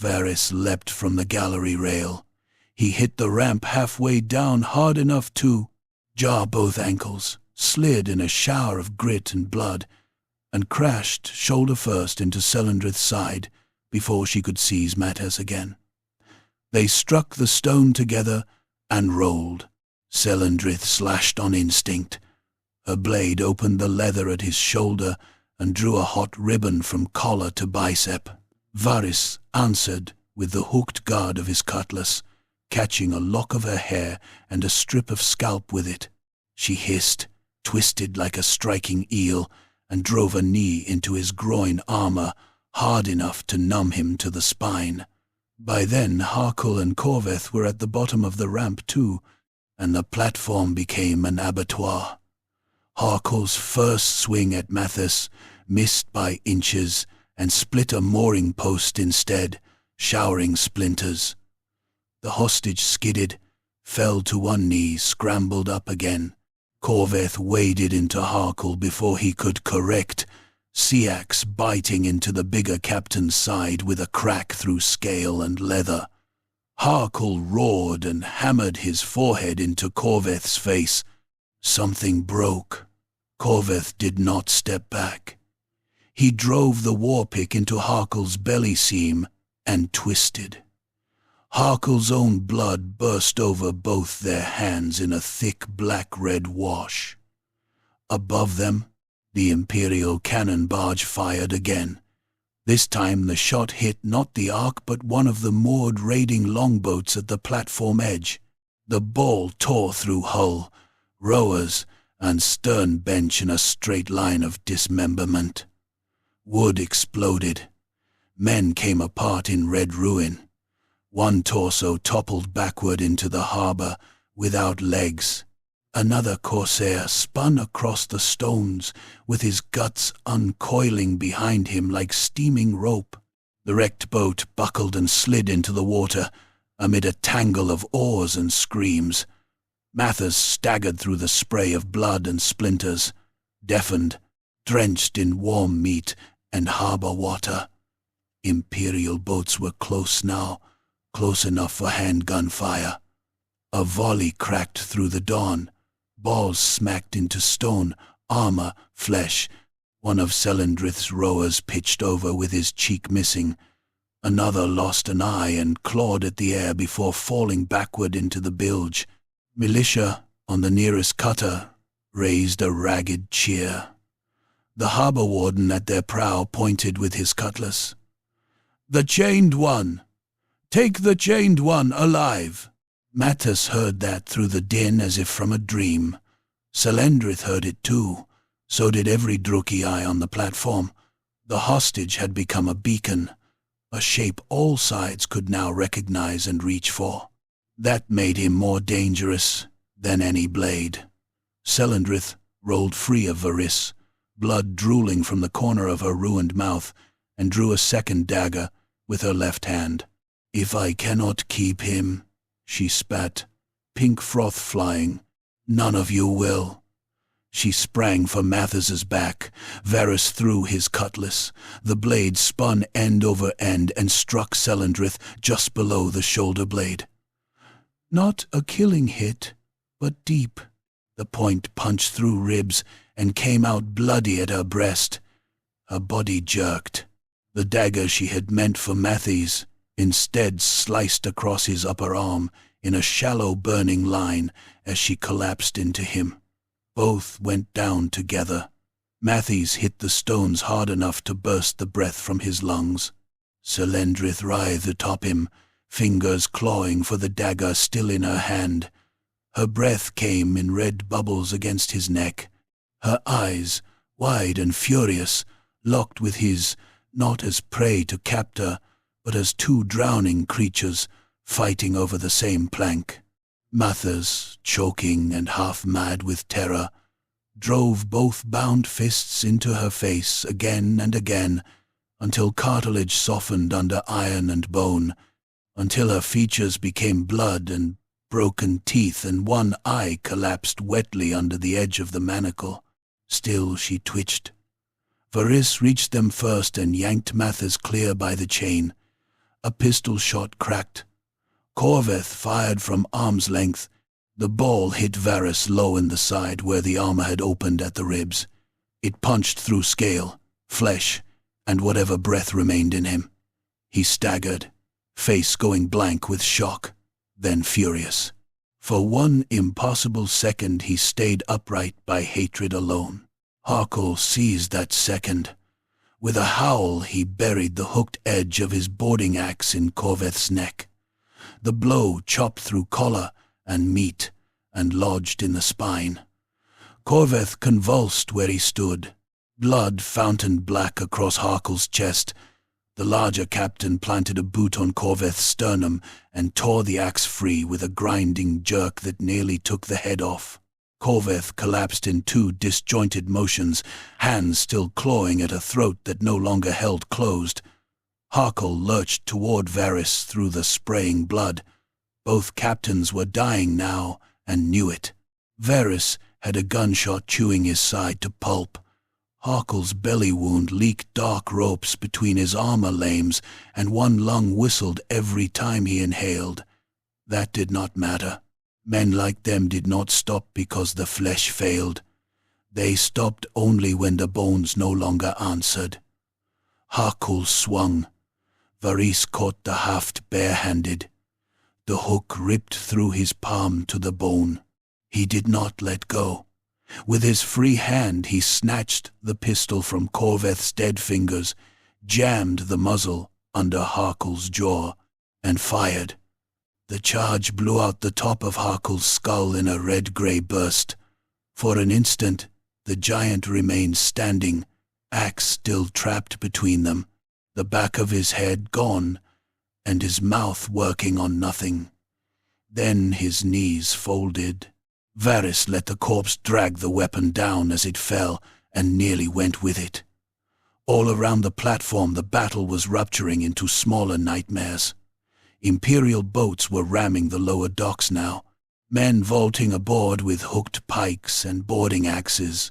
Varys leapt from the gallery rail. He hit the ramp halfway down hard enough to jar both ankles, slid in a shower of grit and blood, and crashed shoulder first into Selendrith's side before she could seize Mates again. They struck the stone together and rolled. Selendrith slashed on instinct. Her blade opened the leather at his shoulder and drew a hot ribbon from collar to bicep. Varys answered with the hooked guard of his cutlass, catching a lock of her hair and a strip of scalp with it. She hissed, twisted like a striking eel, and drove a knee into his groin armor hard enough to numb him to the spine. By then Harkul and Corveth were at the bottom of the ramp too, and the platform became an abattoir. Harkul's first swing at Mathis missed by inches and split a mooring post instead, showering splinters. The hostage skidded, fell to one knee, scrambled up again. Corveth waded into Harkul before he could correct, Seax biting into the bigger captain's side with a crack through scale and leather. Harkul roared and hammered his forehead into Corveth's face. Something broke. Corveth did not step back. He drove the war-pick into Harkul's belly seam and twisted. Harkul's own blood burst over both their hands in a thick black-red wash. Above them, the Imperial cannon barge fired again. This time the shot hit not the ark but one of the moored raiding longboats at the platform edge. The ball tore through hull, rowers, and stern bench in a straight line of dismemberment. Wood exploded. Men came apart in red ruin. One torso toppled backward into the harbor without legs. Another corsair spun across the stones with his guts uncoiling behind him like steaming rope. The wrecked boat buckled and slid into the water amid a tangle of oars and screams. Mathis staggered through the spray of blood and splinters, deafened, drenched in warm meat and harbor water. Imperial boats were close now, close enough for handgun fire. A volley cracked through the dawn. Balls smacked into stone, armor, flesh. One of Selendrith's rowers pitched over with his cheek missing. Another lost an eye and clawed at the air before falling backward into the bilge. Militia, on the nearest cutter raised a ragged cheer. The harbour warden at their prow pointed with his cutlass. "The chained one! Take the chained one alive!" Mathis heard that through the din as if from a dream. Selendrith heard it too. So did every Druki on the platform. The hostage had become a beacon, a shape all sides could now recognize and reach for. That made him more dangerous than any blade. Selendrith rolled free of Varys, blood drooling from the corner of her ruined mouth, and drew a second dagger with her left hand. "If I cannot keep him," she spat, pink froth flying, "none of you will." She sprang for Mathis's back. Varys threw his cutlass. The blade spun end over end and struck Selendrith just below the shoulder blade. Not a killing hit, but deep. The point punched through ribs and came out bloody at her breast. Her body jerked. The dagger she had meant for Mathis instead sliced across his upper arm in a shallow burning line as she collapsed into him. Both went down together. Mathis hit the stones hard enough to burst the breath from his lungs. Selendrith writhed atop him, fingers clawing for the dagger still in her hand. Her breath came in red bubbles against his neck. Her eyes, wide and furious, locked with his, not as prey to captor, but as two drowning creatures fighting over the same plank. Mathis, choking and half-mad with terror, drove both bound fists into her face again and again, until cartilage softened under iron and bone, until her features became blood and broken teeth and one eye collapsed wetly under the edge of the manacle. Still she twitched. Varys reached them first and yanked Mathis clear by the chain. A pistol shot cracked. Corveth fired from arm's length. The ball hit Varys low in the side where the armor had opened at the ribs. It punched through scale, flesh, and whatever breath remained in him. He staggered, face going blank with shock, then furious. For one impossible second he stayed upright by hatred alone. Harkle seized that second. With a howl he buried the hooked edge of his boarding axe in Corveth's neck. The blow chopped through collar and meat and lodged in the spine. Corveth convulsed where he stood. Blood fountained black across Harkle's chest. The larger captain planted a boot on Corveth's sternum and tore the axe free with a grinding jerk that nearly took the head off. Corveth collapsed in two disjointed motions, hands still clawing at a throat that no longer held closed. Harkle lurched toward Varys through the spraying blood. Both captains were dying now and knew it. Varys had a gunshot chewing his side to pulp. Harkle's belly wound leaked dark ropes between his armor lames, and one lung whistled every time he inhaled. That did not matter. Men like them did not stop because the flesh failed. They stopped only when the bones no longer answered. Harkle swung. Varys caught the haft barehanded. The hook ripped through his palm to the bone. He did not let go. With his free hand he snatched the pistol from Corveth's dead fingers, jammed the muzzle under Harkle's jaw, and fired. The charge blew out the top of Harkle's skull in a red-grey burst. For an instant the giant remained standing, axe still trapped between them, the back of his head gone, and his mouth working on nothing. Then his knees folded. Varys let the corpse drag the weapon down as it fell, and nearly went with it. All around the platform the battle was rupturing into smaller nightmares. Imperial boats were ramming the lower docks now, men vaulting aboard with hooked pikes and boarding axes.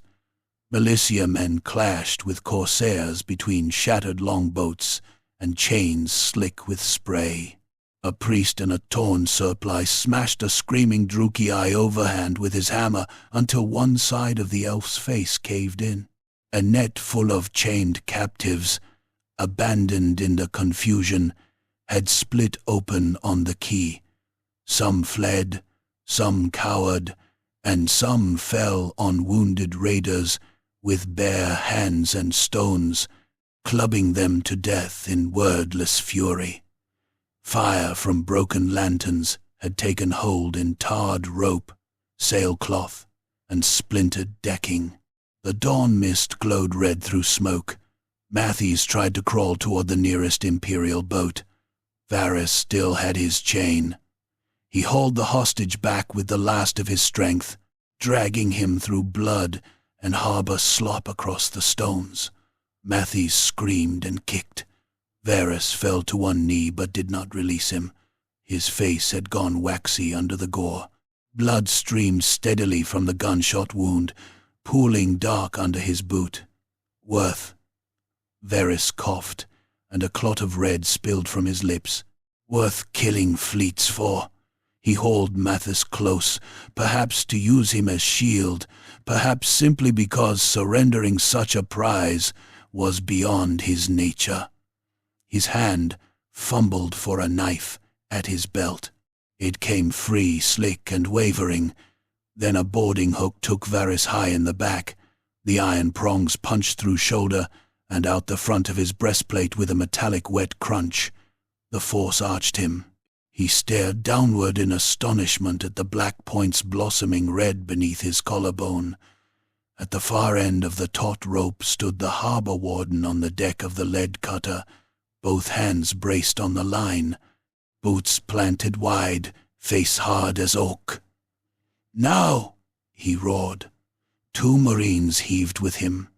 Militia men clashed with corsairs between shattered longboats and chains slick with spray. A priest in a torn surplice smashed a screaming Druki overhand with his hammer until one side of the elf's face caved in. A net full of chained captives, abandoned in the confusion, had split open on the quay. Some fled, some cowered, and some fell on wounded raiders with bare hands and stones, clubbing them to death in wordless fury. Fire from broken lanterns had taken hold in tarred rope, sailcloth, and splintered decking. The dawn mist glowed red through smoke. Matthews tried to crawl toward the nearest Imperial boat. Varys still had his chain. He hauled the hostage back with the last of his strength, dragging him through blood and harbor slop across the stones. Matthews screamed and kicked. Varys fell to one knee but did not release him. His face had gone waxy under the gore. Blood streamed steadily from the gunshot wound, pooling dark under his boot. Worth. Varys coughed, and a clot of red spilled from his lips. Worth killing fleets for. He hauled Mathis close, perhaps to use him as shield, perhaps simply because surrendering such a prize was beyond his nature. His hand fumbled for a knife at his belt. It came free, slick, and wavering. Then a boarding hook took Varys high in the back. The iron prongs punched through shoulder and out the front of his breastplate with a metallic wet crunch. The force arched him. He stared downward in astonishment at the black points blossoming red beneath his collarbone. At the far end of the taut rope stood the harbor warden on the deck of the lead cutter, both hands braced on the line, boots planted wide, face hard as oak. "Now!" he roared. Two Marines heaved with him.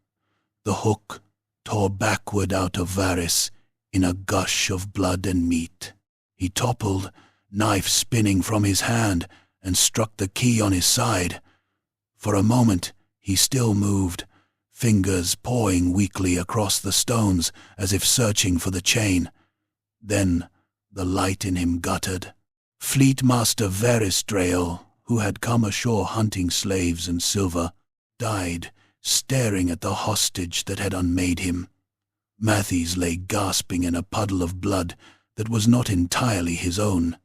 The hook tore backward out of Varys in a gush of blood and meat. He toppled, knife spinning from his hand, and struck the key on his side. For a moment he still moved, fingers pawing weakly across the stones as if searching for the chain. Then the light in him guttered. Fleet Master Varys Drael, who had come ashore hunting slaves and silver, died, staring at the hostage that had unmade him. Matthews lay gasping in a puddle of blood that was not entirely his own.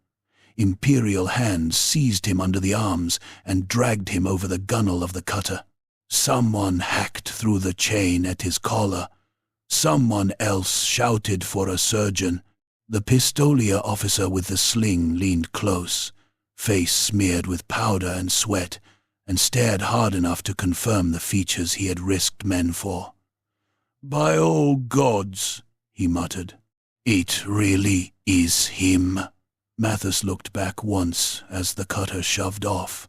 Imperial hands seized him under the arms and dragged him over the gunwale of the cutter. Someone hacked through the chain at his collar. Someone else shouted for a surgeon. The pistolier officer with the sling leaned close, face smeared with powder and sweat, and stared hard enough to confirm the features he had risked men for. "By all gods," he muttered, "it really is him." Mathis looked back once as the cutter shoved off.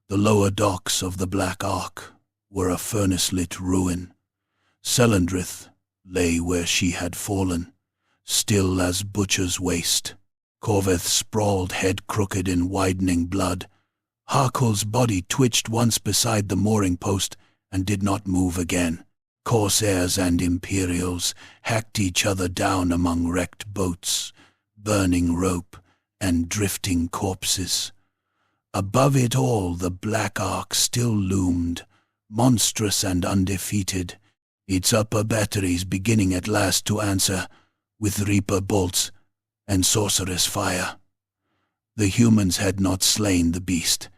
The lower docks of the Black Ark were a furnace-lit ruin. Selendrith lay where she had fallen, still as butcher's waste. Corveth sprawled, head crooked in widening blood. Harkle's body twitched once beside the mooring post and did not move again. Corsairs and Imperials hacked each other down among wrecked boats, burning rope, and drifting corpses. Above it all the Black Ark still loomed, monstrous and undefeated, its upper batteries beginning at last to answer with Reaper bolts and sorceress fire. The humans had not slain the beast.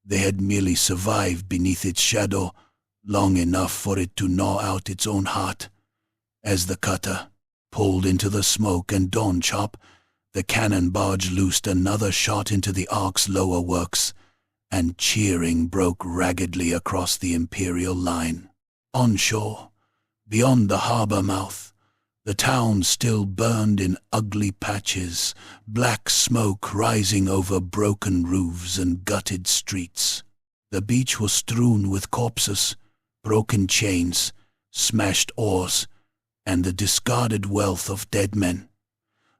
They had merely survived beneath its shadow long enough for it to gnaw out its own heart. As the cutter pulled into the smoke and dawn chop, the cannon barge loosed another shot into the Ark's lower works, and cheering broke raggedly across the Imperial line. Onshore, beyond the harbor mouth, the town still burned in ugly patches, black smoke rising over broken roofs and gutted streets. The beach was strewn with corpses, broken chains, smashed oars, and the discarded wealth of dead men.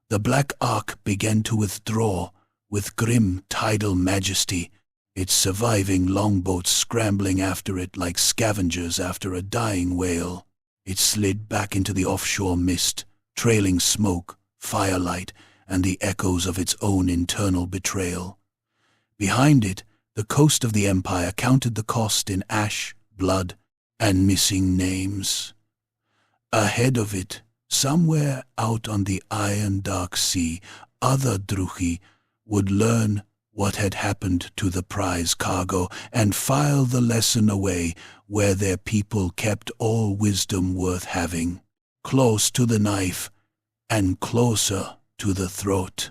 The Black Ark began to withdraw with grim tidal majesty, its surviving longboats scrambling after it like scavengers after a dying whale. It slid back into the offshore mist, trailing smoke, firelight, and the echoes of its own internal betrayal. Behind it, the coast of the Empire counted the cost in ash, blood, and missing names. Ahead of it, somewhere out on the iron dark sea, other Druchi would learn what had happened to the prize cargo, and file the lesson away where their people kept all wisdom worth having, close to the knife and closer to the throat.